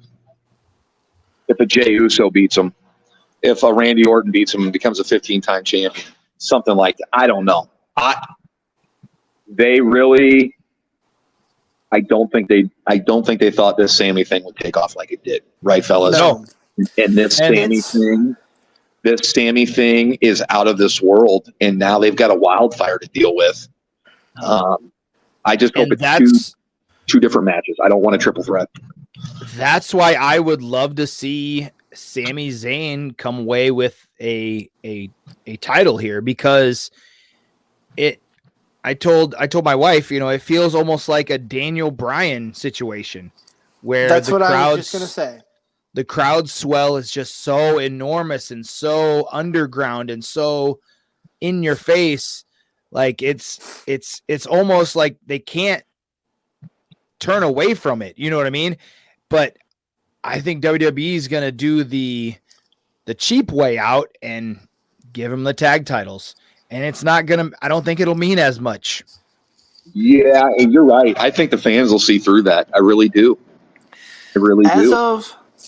if a Jey Uso beats him. if Randy Orton beats him and becomes a 15-time champion, something like that. I don't know. I don't think they thought this Sammy thing would take off like it did, right, fellas? No. And this Sammy thing is out of this world, and now they've got a wildfire to deal with. I just hope it's two different matches. I don't want a triple threat. That's why I would love to see Sami Zayn come away with a title here, because I told my wife, it feels almost like a Daniel Bryan situation where that's what I was just going to say. The crowd swell is just so enormous and so underground and so in your face. Like it's almost like they can't turn away from it. You know what I mean? But I think WWE is going to do the cheap way out and give them the tag titles. And it's not going to, I don't think it'll mean as much. Yeah, and you're right. I think the fans will see through that. I really do. I really do.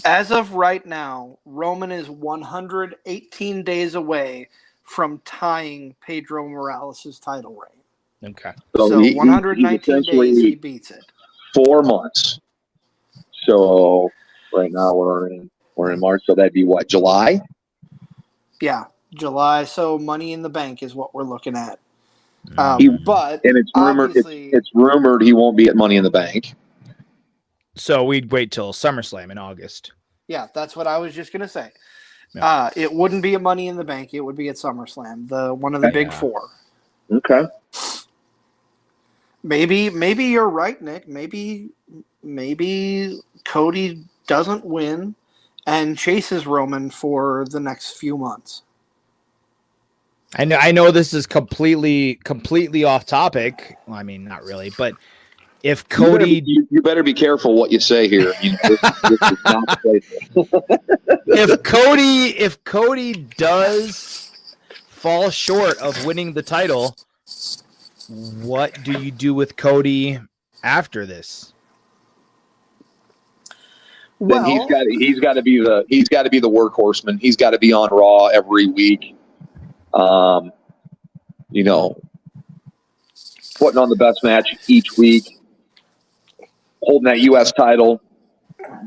As of right now, Roman is 118 days away from tying Pedro Morales' title reign. Okay. So 119 days, he beats it. 4 months. So right now we're in March, so that'd be what, July? Yeah, July. So Money in the Bank is what we're looking at. But and it's rumored he won't be at Money in the Bank. So we'd wait till SummerSlam in August. Yeah, that's what I was just gonna say. Yeah. It wouldn't be at Money in the Bank. It would be at SummerSlam, one of the big four. Okay. Maybe you're right, Nick. Maybe Cody doesn't win and chases Roman for the next few months. I know this is completely off topic. Well, I mean, not really, but if Cody, you better be careful what you say here. This is not the place. if Cody does fall short of winning the title, what do you do with Cody after this? Then he's got to be the workhorseman. He's got to be on Raw every week. Putting on the best match each week, holding that U.S. title,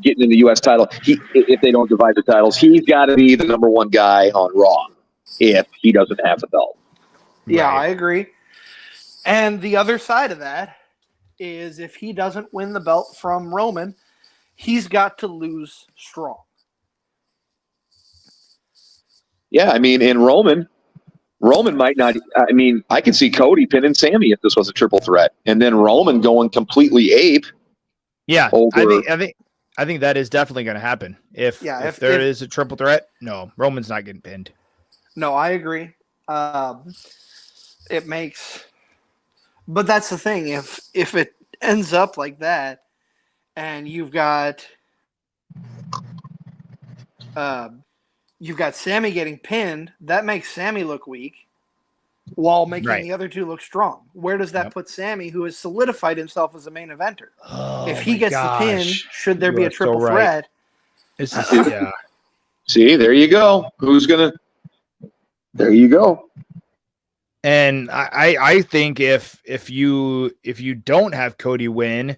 getting in the U.S. title. If they don't divide the titles, he's got to be the number one guy on Raw if he doesn't have the belt. Yeah, Right. I agree. And the other side of that is if he doesn't win the belt from Roman, he's got to lose strong. Yeah, I mean, in Roman might not. I mean, I could see Cody pinning Sammy if this was a triple threat, and then Roman going completely ape. Yeah, over, I think that is definitely going to happen. If there is a triple threat, no, Roman's not getting pinned. No, I agree. It makes, but that's the thing. If it ends up like that, and you've got Sammy getting pinned, that makes Sammy look weak while making the other two look strong. Where does that put Sammy, who has solidified himself as a main eventer? If he gets the pin, should there be a triple threat? See, there you go. There you go. And I think if you don't have Cody win,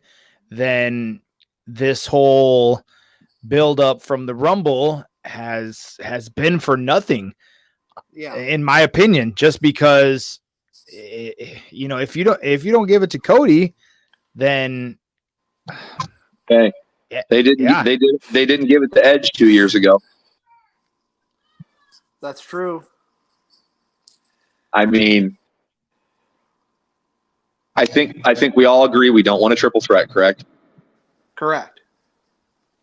then this whole build up from the Rumble has been for nothing. Yeah, in my opinion, just because if you don't give it to Cody, then they didn't give it to Edge 2 years ago. That's true. I mean, I think we all agree we don't want a triple threat, correct? Correct.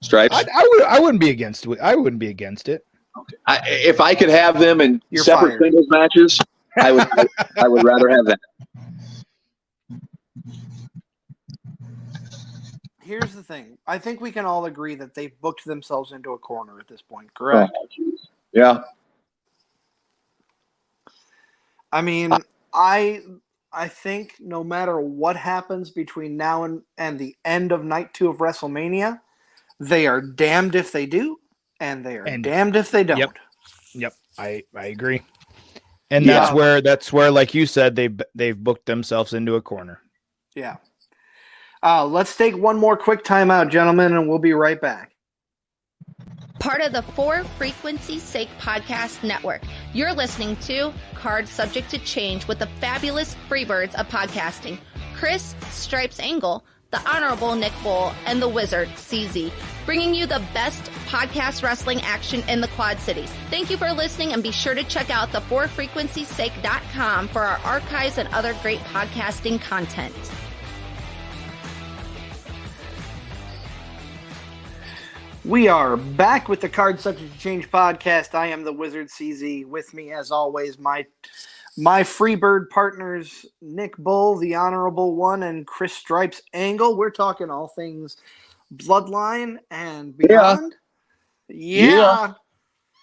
Stripes? I wouldn't be against it. I wouldn't be against it. Okay. If I could have them in separate singles matches, I would rather have that. Here's the thing. I think we can all agree that they've booked themselves into a corner at this point, correct? Yeah. I mean, I think no matter what happens between now and the end of night 2 of WrestleMania, they are damned if they do, and they are damned if they don't. Yep. Yep, I agree. And Yeah. that's where, like you said, they've booked themselves into a corner. Yeah. Let's take one more quick timeout, gentlemen, and we'll be right back. Part of the For Frequency's Sake podcast network. You're listening to Card Subject to Change with the fabulous freebirds of podcasting, Chris Stripes Angle, the Honorable Nick Bull, and the Wizard CZ, bringing you the best podcast wrestling action in the Quad Cities. Thank you for listening, and be sure to check out the forfrequencysake.com for our archives and other great podcasting content. We are back with the Card Subject to Change podcast. I am the Wizard CZ. With me, as always, my Freebird partners, Nick Bull, the Honorable One, and Chris Stripes Angle. We're talking all things Bloodline and beyond. Yeah.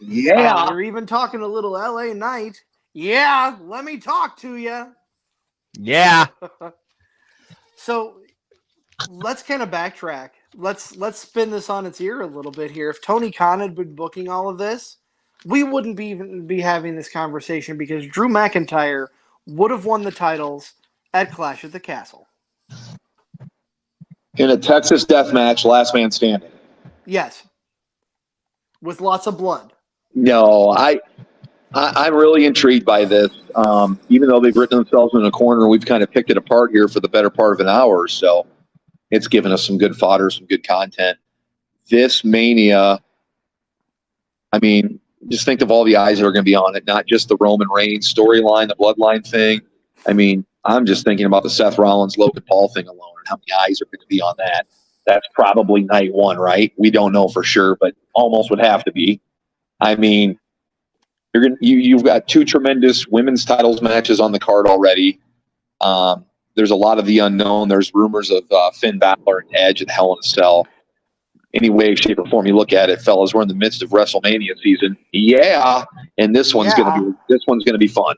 We're even talking a little LA Knight. Yeah, let me talk to you. Yeah. So let's kind of backtrack. Let's spin this on its ear a little bit here. If Tony Khan had been booking all of this, we wouldn't be having this conversation, because Drew McIntyre would have won the titles at Clash at the Castle. In a Texas death match, last man standing. Yes. With lots of blood. No, I'm really intrigued by this. Even though they've written themselves in a corner, we've kind of picked it apart here for the better part of an hour or so. It's given us some good fodder, some good content. This Mania, I mean, just think of all the eyes that are going to be on it, not just the Roman Reigns storyline, the Bloodline thing. I mean, I'm just thinking about the Seth Rollins, Logan Paul thing alone, and how many eyes are going to be on that. That's probably night one, right? We don't know for sure, but almost would have to be. I mean, you've got two tremendous women's titles matches on the card already. There's a lot of the unknown. There's rumors of Finn Balor and Edge and Hell in a Cell. Any way, shape, or form you look at it, fellas, we're in the midst of WrestleMania season. Yeah, and this one's gonna be fun.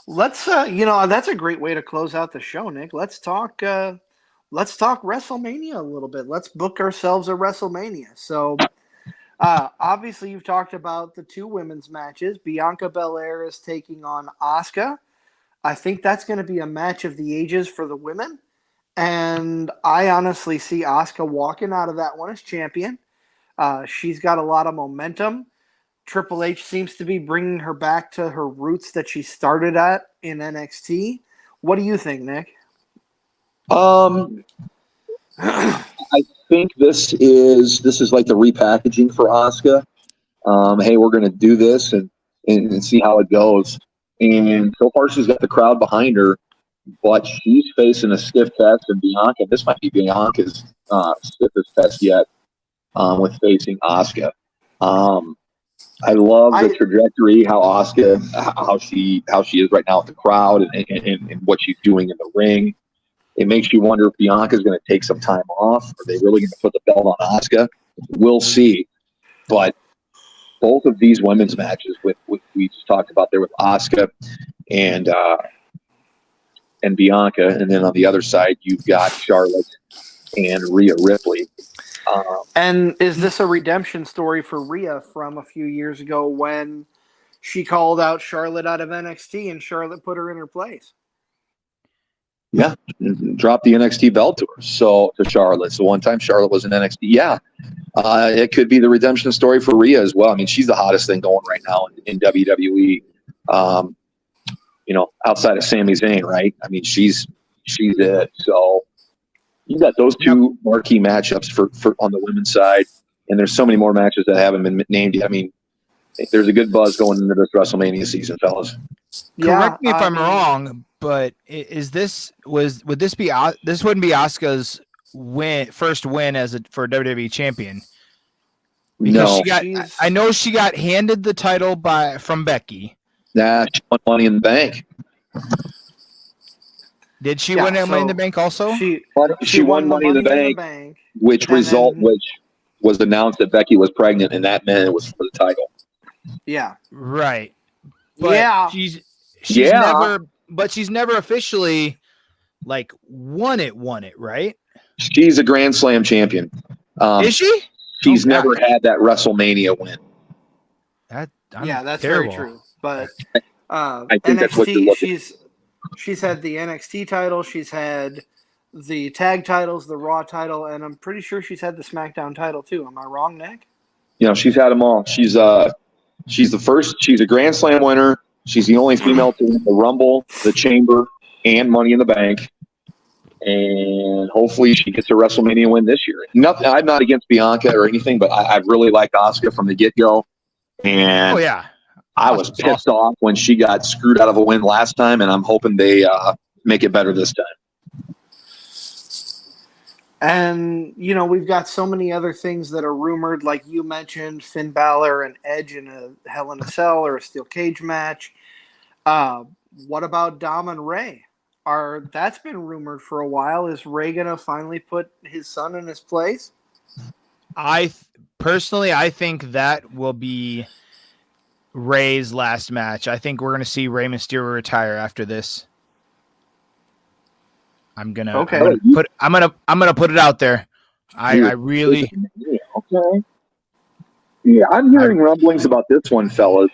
Let's that's a great way to close out the show, Nick. Let's talk WrestleMania a little bit. Let's book ourselves a WrestleMania. So obviously you've talked about the two women's matches. Bianca Belair is taking on Asuka. I think that's going to be a match of the ages for the women. And I honestly see Asuka walking out of that one as champion. She's got a lot of momentum. Triple H seems to be bringing her back to her roots that she started at in NXT. What do you think, Nick? I think this is like the repackaging for Asuka. Hey, we're going to do this and see how it goes. And so far, she's got the crowd behind her, but she's facing a stiff test. And Bianca, this might be Bianca's stiffest test yet with facing Asuka. I love the trajectory, how she is right now with the crowd and what she's doing in the ring. It makes you wonder if Bianca's going to take some time off. Are they really going to put the belt on Asuka? We'll see. But both of these women's matches, with we just talked about there with Asuka and Bianca, and then on the other side you've got Charlotte and Rhea Ripley. And is this a redemption story for Rhea from a few years ago when she called out Charlotte out of NXT and Charlotte put her in her place? Yeah, dropped the NXT belt to her. So to Charlotte. So one time Charlotte was in NXT. Yeah, it could be the redemption story for Rhea as well. I mean, she's the hottest thing going right now in WWE. Outside of Sami Zayn, right? I mean, she's it. So you got those two marquee matchups for on the women's side, and there's so many more matches that haven't been named yet. I mean, there's a good buzz going into this WrestleMania season, fellas. Correct me if I'm wrong, but this wouldn't be Asuka's first win for a WWE champion? Because I know she got handed the title from Becky. Nah, she won Money in the Bank. Did she win Money in the Bank also? She won Money in the Bank, which was announced that Becky was pregnant, and that meant it was for the title. Yeah. Right. But she's never officially won it, right? She's a Grand Slam champion. Is she? She's never had that WrestleMania win. Yeah, that's terrible. very true. But I think that's what you're NXT, looking she's had the NXT title, she's had the tag titles, the Raw title, and I'm pretty sure she's had the SmackDown title too. Am I wrong, Nick? She's had them all. She's the first. She's a Grand Slam winner. She's the only female to win the Rumble, the Chamber, and Money in the Bank. And hopefully she gets a WrestleMania win this year. Nothing. I'm not against Bianca or anything, but I really liked Asuka from the get-go. And Oh yeah, I was pissed off when she got screwed out of a win last time, and I'm hoping they make it better this time. And, we've got so many other things that are rumored, like you mentioned, Finn Balor and Edge in a Hell in a Cell or a steel cage match. What about Dom and Ray? That's been rumored for a while. Is Ray going to finally put his son in his place? Personally, I think that will be Ray's last match. I think we're going to see Rey Mysterio retire after this. I'm gonna put it out there. I really okay. Yeah, I'm hearing rumblings about this one, fellas,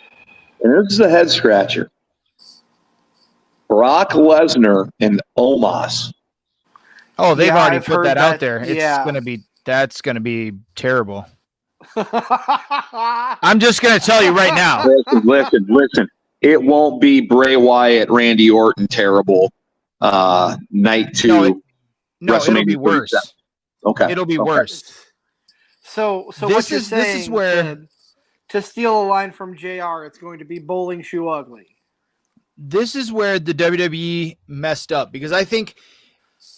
and this is a head scratcher. Brock Lesnar and Omos. Oh, they've already put heard that out there. Yeah. That's gonna be terrible. I'm just gonna tell you right now. Listen. It won't be Bray Wyatt, Randy Orton terrible. Night 2. No, it'll be worse. Okay. It'll be worse. So what you're saying, this is where, to steal a line from JR, it's going to be bowling shoe ugly. This is where the WWE messed up, because I think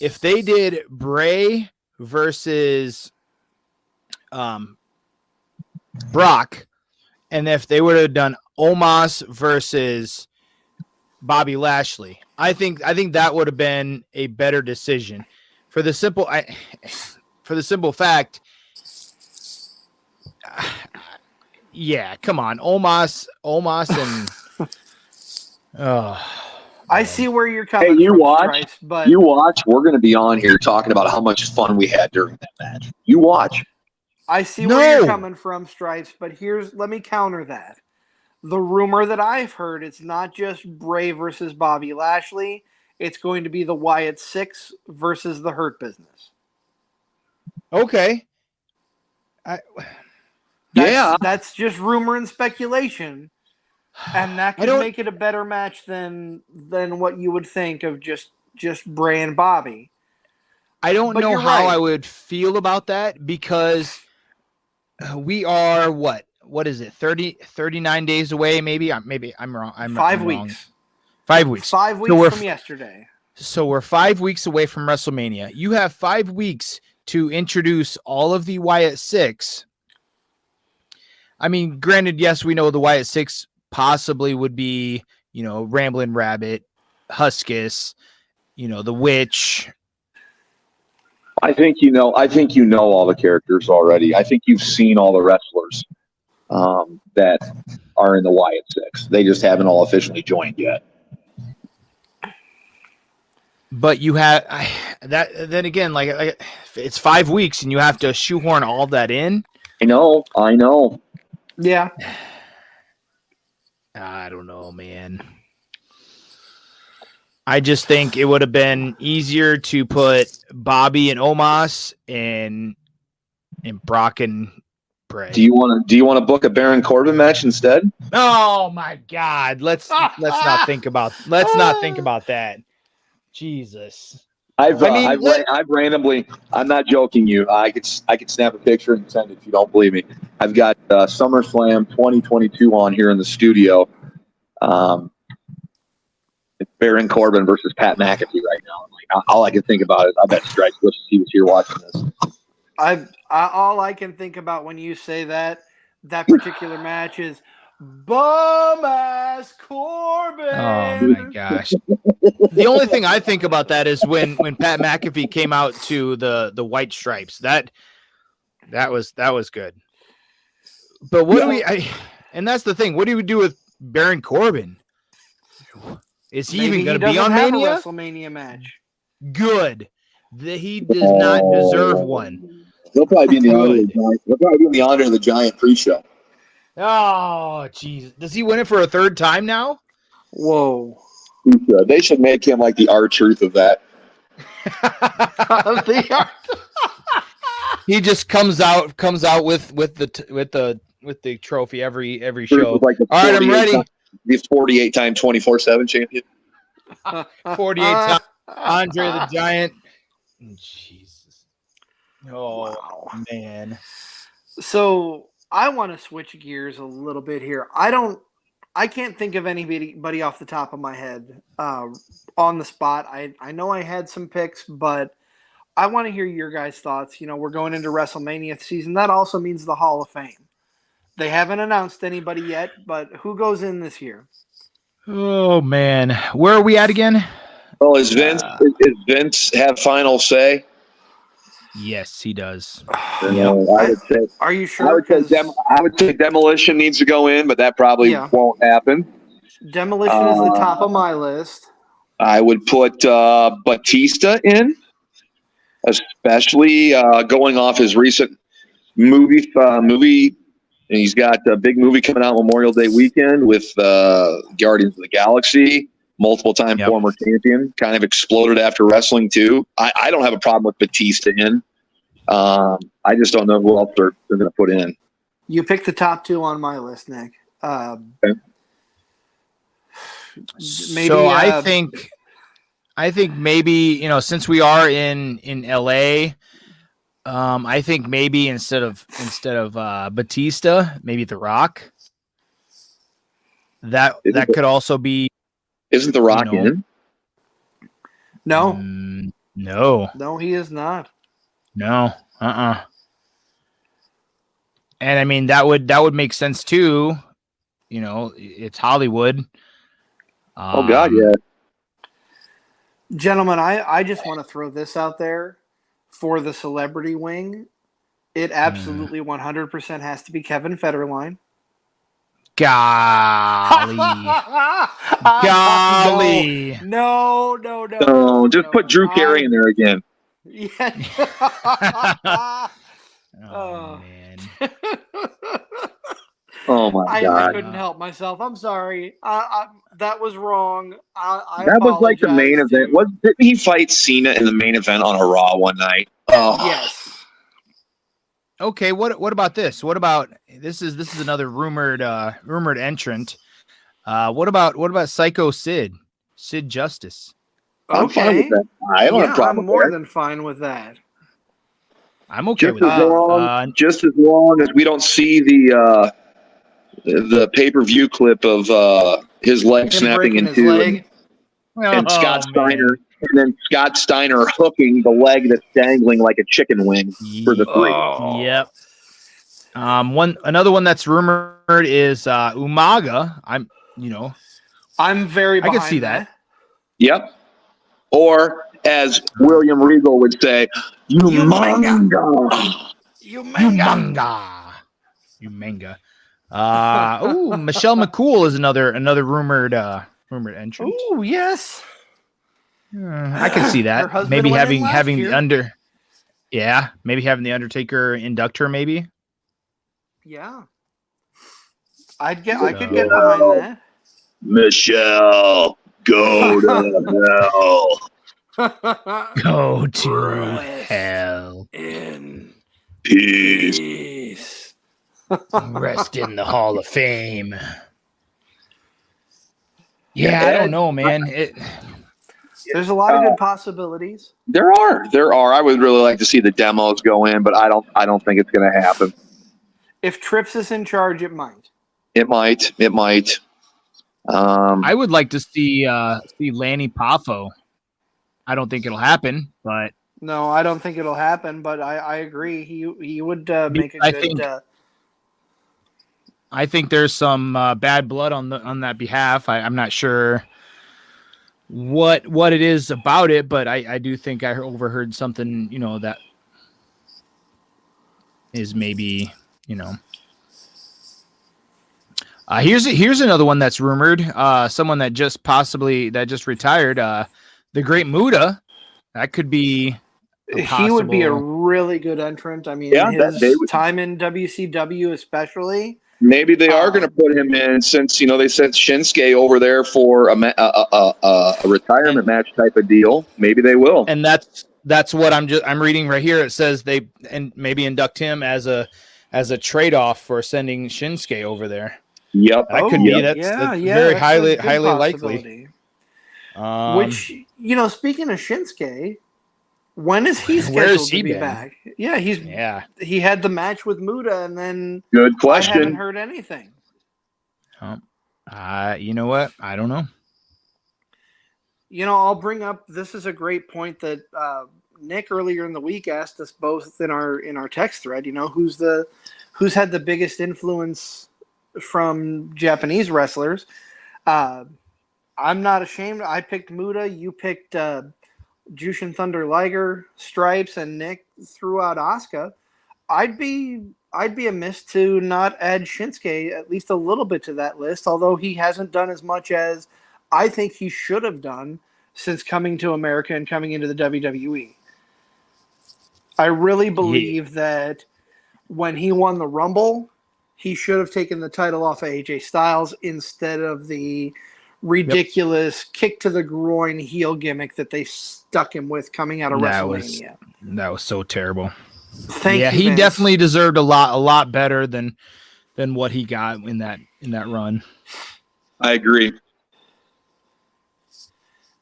if they did Bray versus Brock, and if they would have done Omos versus Bobby Lashley, I think that would have been a better decision for the simple fact. Yeah, come on, Omos and I see where you're coming from. Hey, you watch. We're going to be on here talking about how much fun we had during that match. You watch. I see where you're coming from, Stripes, but let me counter that. The rumor that I've heard, it's not just Bray versus Bobby Lashley. It's going to be the Wyatt Six versus the Hurt Business. Okay. That's just rumor and speculation. And that could make it a better match than what you would think of just Bray and Bobby. I don't know how I would feel about that, because we are what is it? 39 days away, maybe I'm wrong. 5 weeks. 5 weeks. 5 weeks from yesterday. So we're 5 weeks away from WrestleMania. You have 5 weeks to introduce all of the Wyatt Six. I mean, granted, yes, we know the Wyatt Six possibly would be, Ramblin' Rabbit, Huskus, the Witch. I think you know all the characters already. I think you've seen all the wrestlers that are in the Wyatt Six. They just haven't all officially joined yet. But you have that. Then again, like it's 5 weeks, and you have to shoehorn all that in. I know. Yeah. I don't know, man. I just think it would have been easier to put Bobby and Omos and Brock and Bray. Do you want to book a Baron Corbin match instead? Oh my God! Let's not think about that. Jesus. I've randomly. I'm not joking. I could snap a picture and send it if you don't believe me. I've got SummerSlam 2022 on here in the studio. It's Baron Corbin versus Pat McAfee right now. All I can think about is I bet Strike wishes he was here watching this. All I can think about when you say that particular match is bum ass Corbin. Oh my gosh! The only thing I think about that is when Pat McAfee came out to the white stripes. That was good. But what do we? And that's the thing. What do we do with Baron Corbin? Is he even going to be on Mania? A WrestleMania match. Good. He does not deserve one. He'll probably be in the honor of the Giant pre-show. Oh, jeez. Does he win it for a third time now? Whoa. They should make him like the R-Truth of that. They are- He just comes out with the trophy every show. Was like the All right, I'm 48 ready. time- The 48-time 24/7 champion. 48 times Andre the Giant. Jesus. Oh, Wow. man. So I want to switch gears a little bit here. I can't think of anybody off the top of my head on the spot. I know I had some picks, but I want to hear your guys' thoughts. You know, we're going into WrestleMania season. That also means the Hall of Fame. They haven't announced anybody yet, but who goes in this year? Oh, man. Where are we at again? Well, is Vince have final say? Yes, he does. I would say. Are you I sure? would say, 'Cause I would say Demolition needs to go in, but that probably won't happen. Demolition is the top of my list. I would put Batista in, especially going off his recent movie. And he's got a big movie coming out Memorial Day weekend with Guardians of the Galaxy, multiple-time former champion, kind of exploded after wrestling too. I don't have a problem with Batista in. I just don't know who else they're going to put in. You picked the top two on my list, Nick. Okay. Maybe, so I think maybe, since we are in LA, I think maybe instead of Batista, maybe The Rock. That could also be. Isn't The Rock in? No. No. No, he is not. No. And I mean that would make sense too. It's Hollywood. Oh God, yeah. Gentlemen, I just want to throw this out there for the celebrity wing. It absolutely 100% has to be Kevin Federline. Golly. Golly. No. Just put Drew Carey in there again. Yeah. Oh, man. Oh my God. I couldn't help myself. I'm sorry. That was wrong. That was like the main event. Didn't he fight Cena in the main event on a Raw one night? Oh. Yes. Okay, what about this? What about this is another rumored entrant. What about Psycho Sid Justice? I'm fine with that. I don't have a problem I'm more with that. than fine with that. I'm okay with that. Just as long as we don't see the pay-per-view clip of his leg snapping in two, and Scott Steiner, and then Scott Steiner hooking the leg that's dangling like a chicken wing for the three. Oh. Yep. Another one that's rumored is Umaga. I'm very behind I can see that. Yep. Or as William Regal would say, Umanga. Michelle McCool is another rumored entrant. Oh, yes. I can see that. Maybe having the maybe having the Undertaker induct her, maybe. Yeah. I could get behind that. Michelle, go to hell. Go to hell. In peace. Rest in the Hall of Fame. Yeah, I don't know, man. There's a lot of good possibilities. There are. I would really like to see the demos go in, but I don't think it's going to happen. If Trips is in charge, it might. It might. I would like to see Lanny Poffo. I don't think it'll happen, but no, I don't think it'll happen. But I agree. He would make a good. I think there's some bad blood on that behalf. I'm not sure what it is about it, but I do think I overheard something, that is maybe, here's another one that's rumored. Someone that just retired, the Great Muta. That could be he would be a really good entrant. I mean, his time in WCW especially. Maybe they are going to put him in since, they sent Shinsuke over there for a retirement match type of deal. Maybe they will. And that's what I'm reading right here. It says they and maybe induct him as a trade-off for sending Shinsuke over there. Yep. That could be. That's very highly likely. Which, speaking of Shinsuke, when is he scheduled to be back? Yeah, he had the match with Muta, and then good question. I haven't heard anything. You know what? I don't know. I'll bring up. This is a great point that Nick earlier in the week asked us both in our text thread. Who's had the biggest influence from Japanese wrestlers? I'm not ashamed. I picked Muta. You picked Jushin Thunder Liger, Stripes, and Nick threw out Asuka. I'd be amiss to not add Shinsuke at least a little bit to that list, although he hasn't done as much as I think he should have done since coming to America and coming into the WWE. I really believe that when he won the Rumble, he should have taken the title off of AJ Styles instead of the ridiculous kick to the groin heel gimmick that they stuck him with coming out of WrestleMania. That was so terrible. Thank you, he Vince. definitely deserved a lot better than what he got in that run. I agree.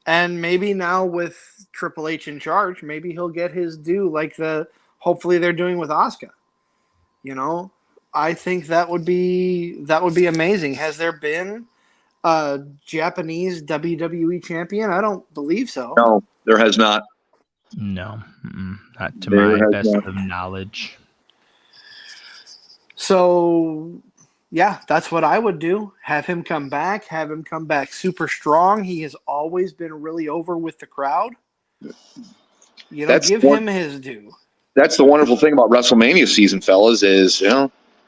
And maybe now with Triple H in charge, maybe he'll get his due like hopefully they're doing with Asuka. I think that would be amazing. Has there been a Japanese WWE champion? I don't believe so. No, there has not. No, not to my best of knowledge. So, yeah, that's what I would do. Have him come back. Have him come back super strong. He has always been really over with the crowd. Give him his due. That's the wonderful thing about WrestleMania season, fellas, is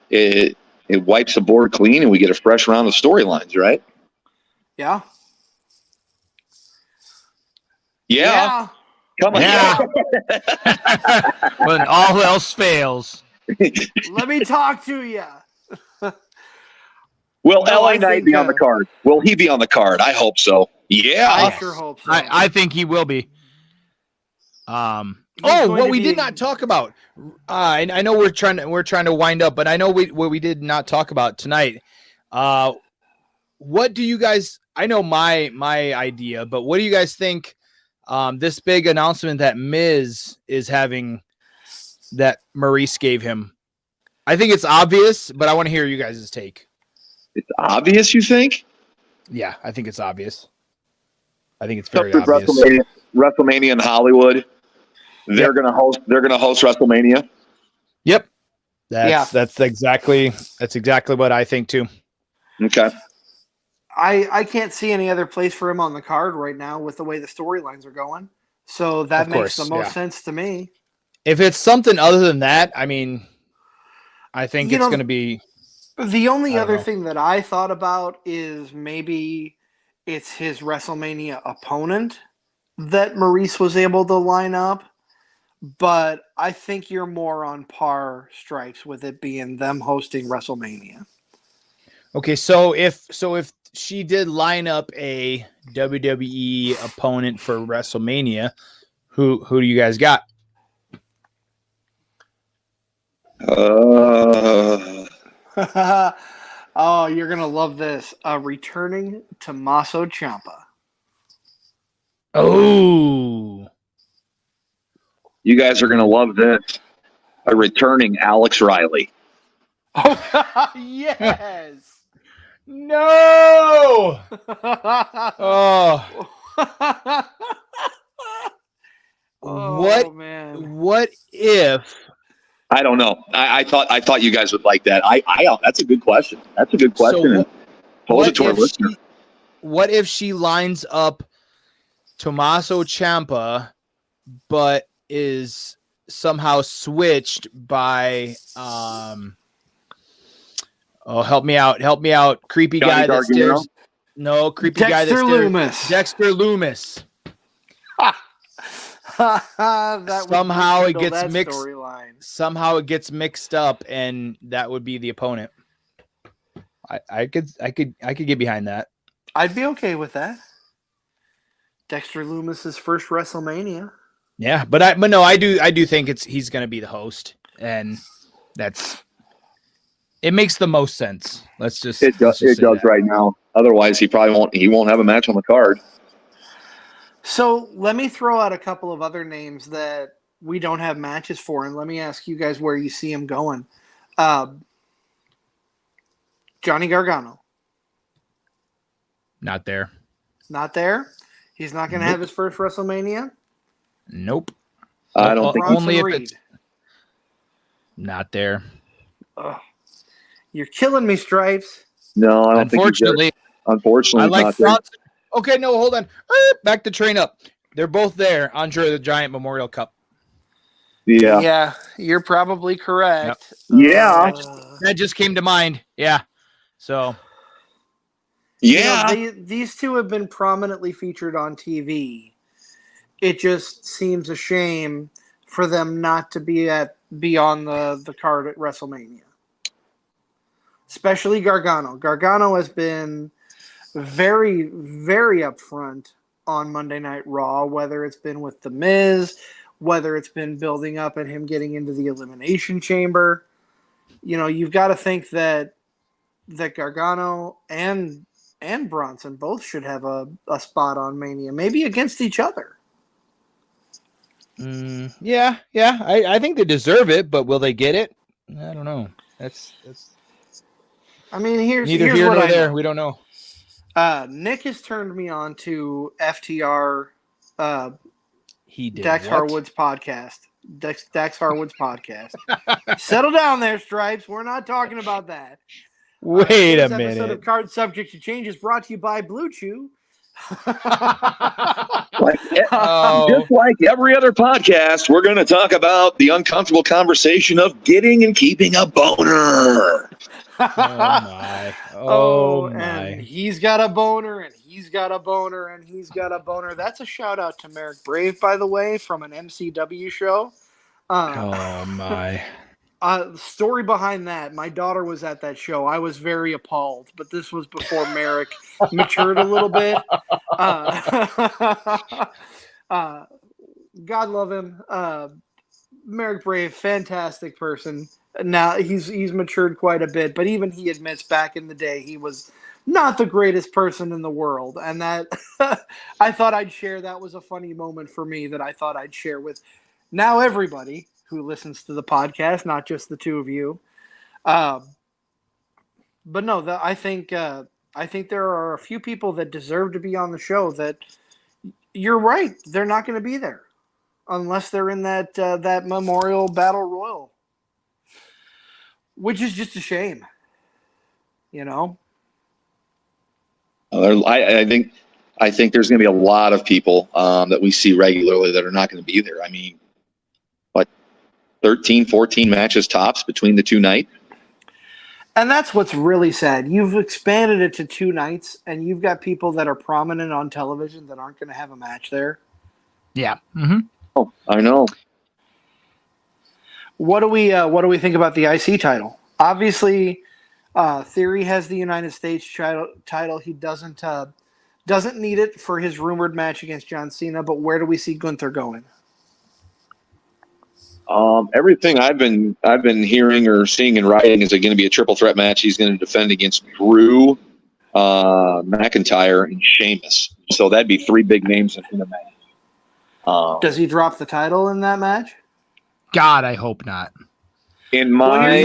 it wipes the board clean and we get a fresh round of storylines, right? Yeah. Yeah. Come on. Yeah. When all else fails. Let me talk to you. Will LA Knight be on the card? Will he be on the card? I hope so. Yeah. I sure hope so. I think he will be. What we did not talk about. I know we're trying to wind up, but I know what we did not talk about tonight. What do you guys? I know my idea, but what do you guys think? This big announcement that Miz is having, that Maurice gave him. I think it's obvious, but I want to hear you guys' take. It's obvious, you think? Yeah, I think it's obvious. I think it's very obvious. WrestleMania in Hollywood. They're gonna host WrestleMania. Yep. That's exactly what I think too. Okay. I can't see any other place for him on the card right now with the way the storylines are going. So that makes the most sense to me. If it's something other than that, I mean, I think it's going to be. The only other thing that I thought about is maybe it's his WrestleMania opponent that Maurice was able to line up. But I think you're more on par, Stripes, with it being them hosting WrestleMania. Okay, so if she did line up a WWE opponent for WrestleMania, who do you guys got? Oh, you're gonna love this. Returning Tommaso Ciampa. Oh, you guys are gonna love this. A returning Alex Riley. Oh yes. No. Oh. Oh, man. What if? I don't know. I thought you guys would like that. That's a good question. That's a good question. So pose it to our listener. What if she lines up Tommaso Ciampa, but is somehow switched by help me out, creepy Johnny guy that Gargano? stares. No, creepy guy that stares. Loomis. Dexter Loomis. Somehow it gets mixed. Storyline. Somehow it gets mixed up, and that would be the opponent. I could get behind that. I'd be okay with that. Dexter Loomis's first WrestleMania. Yeah, but I do think he's going to be the host, and it makes the most sense. It does right now. Otherwise, he won't have a match on the card. So let me throw out a couple of other names that we don't have matches for, and let me ask you guys where you see him going. Johnny Gargano. Not there. Not there? He's not going to have his first WrestleMania? Nope. I don't think only if it's not there. Ugh. You're killing me, Stripes. No, I don't think Unfortunately, I like Bronson. Okay, no, hold on. Back the train up. They're both there. Andre the Giant Memorial Cup. Yeah. Yeah, you're probably correct. Yep. Yeah. That just came to mind. Yeah. So. Yeah. These two have been prominently featured on TV. It just seems a shame for them not to be on the card at WrestleMania. Especially Gargano. Gargano has been very, very upfront on Monday Night Raw, whether it's been with The Miz, whether it's been building up and him getting into the Elimination Chamber. You've got to think that Gargano and Bronson both should have a spot on Mania, maybe against each other. Yeah. I think they deserve it, but will they get it? I don't know. That's. I mean, here's neither here nor there. We don't know. Nick has turned me on to FTR. He did. Dax Harwood's podcast. Dax Harwood's podcast. Settle down there, Stripes. We're not talking about that. Wait a minute. This episode of Card Subject to Change is brought to you by Blue Chew. Just like every other podcast, we're going to talk about the uncomfortable conversation of getting and keeping a boner. Oh my. And he's got a boner, and he's got a boner, and he's got a boner. That's a shout out to Merrick Brave, by the way, from an MCW show. Oh my. The story behind that, my daughter was at that show. I was very appalled, but this was before Merrick matured a little bit. God love him. Merrick Brave, fantastic person. Now he's matured quite a bit, but even he admits back in the day he was not the greatest person in the world. And that I thought I'd share. That was a funny moment for me that I thought I'd share with now everybody who listens to the podcast, not just the two of you. But no, I think there are a few people that deserve to be on the show that you're right. They're not going to be there unless they're in that Memorial Battle Royal, which is just a shame, I think there's going to be a lot of people that we see regularly that are not going to be there. I mean, 13, 14 matches tops between the two nights. And that's what's really sad. You've expanded it to 2 nights, and you've got people that are prominent on television that aren't going to have a match there. Yeah. Mm-hmm. Oh, I know. What do we think about the IC title? Obviously, Theory has the United States title. He doesn't need it for his rumored match against John Cena. But where do we see Gunther going? Everything I've been hearing or seeing in writing is it going to be a triple threat match. He's going to defend against Drew, McIntyre, and Sheamus. So that'd be 3 big names in the match. Does he drop the title in that match? God, I hope not. In my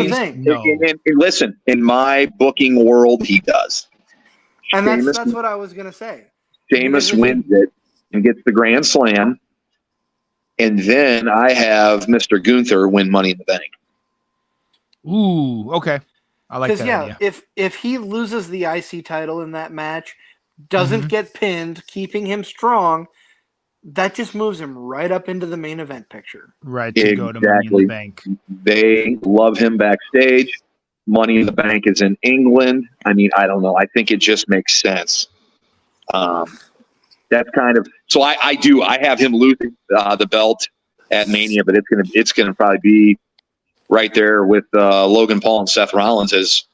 listen, in my booking world, he does. And that's what I was going to say. Sheamus wins it and gets the Grand Slam. And then I have Mr. Gunther win Money in the Bank. Ooh, okay. I like that idea. If he loses the IC title in that match, doesn't get pinned, keeping him strong, that just moves him right up into the main event picture. Right, to go to Money in the Bank. They love him backstage. Money in the Bank is in England. I mean, I don't know. I think it just makes sense. That's kind of so. I have him losing the belt at Mania, but it's gonna probably be right there with Logan Paul and Seth Rollins as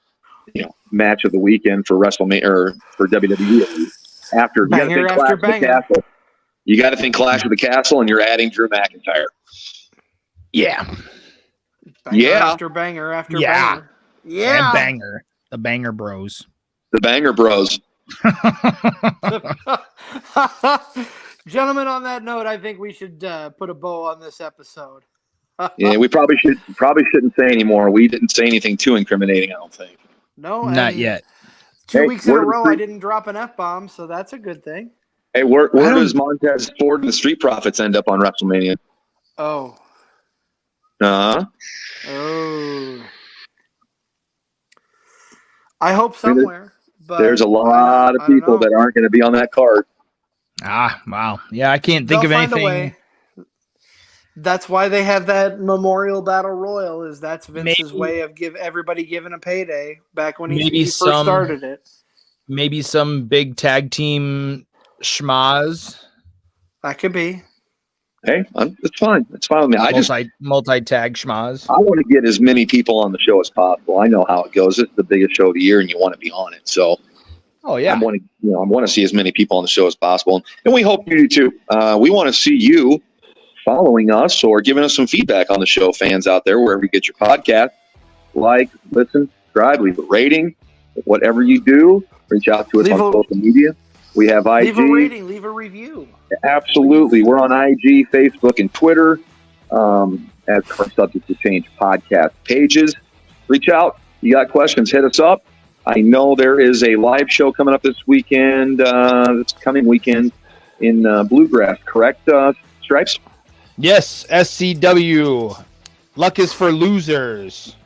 match of the weekend for WrestleMania or for WWE. After you got to think Clash of the Castle. You got to think Clash of the Castle, and you're adding Drew McIntyre. Yeah. Banger after banger after banger. Yeah. And banger. The Banger Bros. The Banger Bros. Gentlemen, on that note, I think we should put a bow on this episode. Yeah, we probably shouldn't say anymore. We didn't say anything too incriminating, I don't think. No, not yet. 2 weeks in a row, I didn't drop an F-bomb, so that's a good thing. Hey, where does Montez Ford and the Street Profits end up on WrestleMania? Oh. Oh. I hope somewhere. But there's a lot of people that aren't going to be on that card. Ah, wow. Yeah, I can't think of anything. That's why they have that Memorial Battle Royal. That's Vince's way of everybody giving a payday back when he first started it. Maybe some big tag team schmaz. That could be. Hey, it's fine. It's fine with me. Multi-tag schmaz. I want to get as many people on the show as possible. I know how it goes. It's the biggest show of the year, and you want to be on it. So, oh yeah, I want to see as many people on the show as possible, and we hope you do too. We want to see you following us or giving us some feedback on the show, fans out there, wherever you get your podcast. Like, listen, subscribe, leave a rating, whatever you do. Reach out to us on social media. We have IG. Leave a rating, leave a review. Absolutely. We're on IG, Facebook, and Twitter as our Subject to Change podcast pages. Reach out. You got questions, hit us up. I know there is a live show coming up this weekend, this coming weekend in Bluegrass, correct, Stripes? Yes, SCW. Luck is for losers.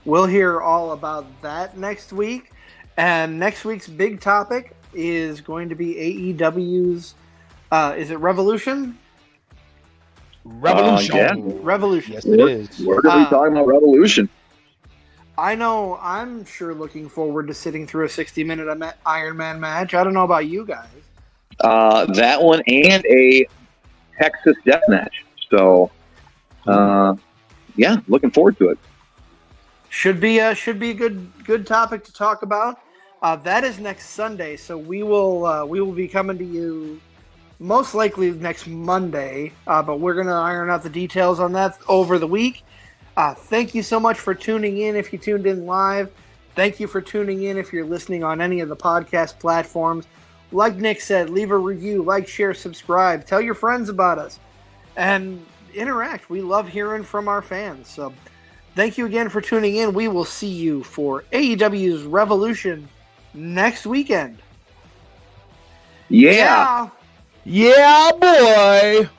We'll hear all about that next week. And next week's big topic is going to be AEW's, is it Revolution? Revolution. Yeah. Revolution. Yes, it is. We're going to be talking about Revolution. I know I'm sure looking forward to sitting through a 60-minute Iron Man match. I don't know about you guys. That one and a Texas death match. So, yeah, looking forward to it. Should be a good topic to talk about. That is next Sunday, so we will be coming to you most likely next Monday. But we're gonna iron out the details on that over the week. Thank you so much for tuning in. If you tuned in live, thank you for tuning in. If you're listening on any of the podcast platforms, like Nick said, leave a review, like, share, subscribe, tell your friends about us, and interact. We love hearing from our fans. So thank you again for tuning in. We will see you for AEW's Revolution next weekend. Yeah. Yeah, boy.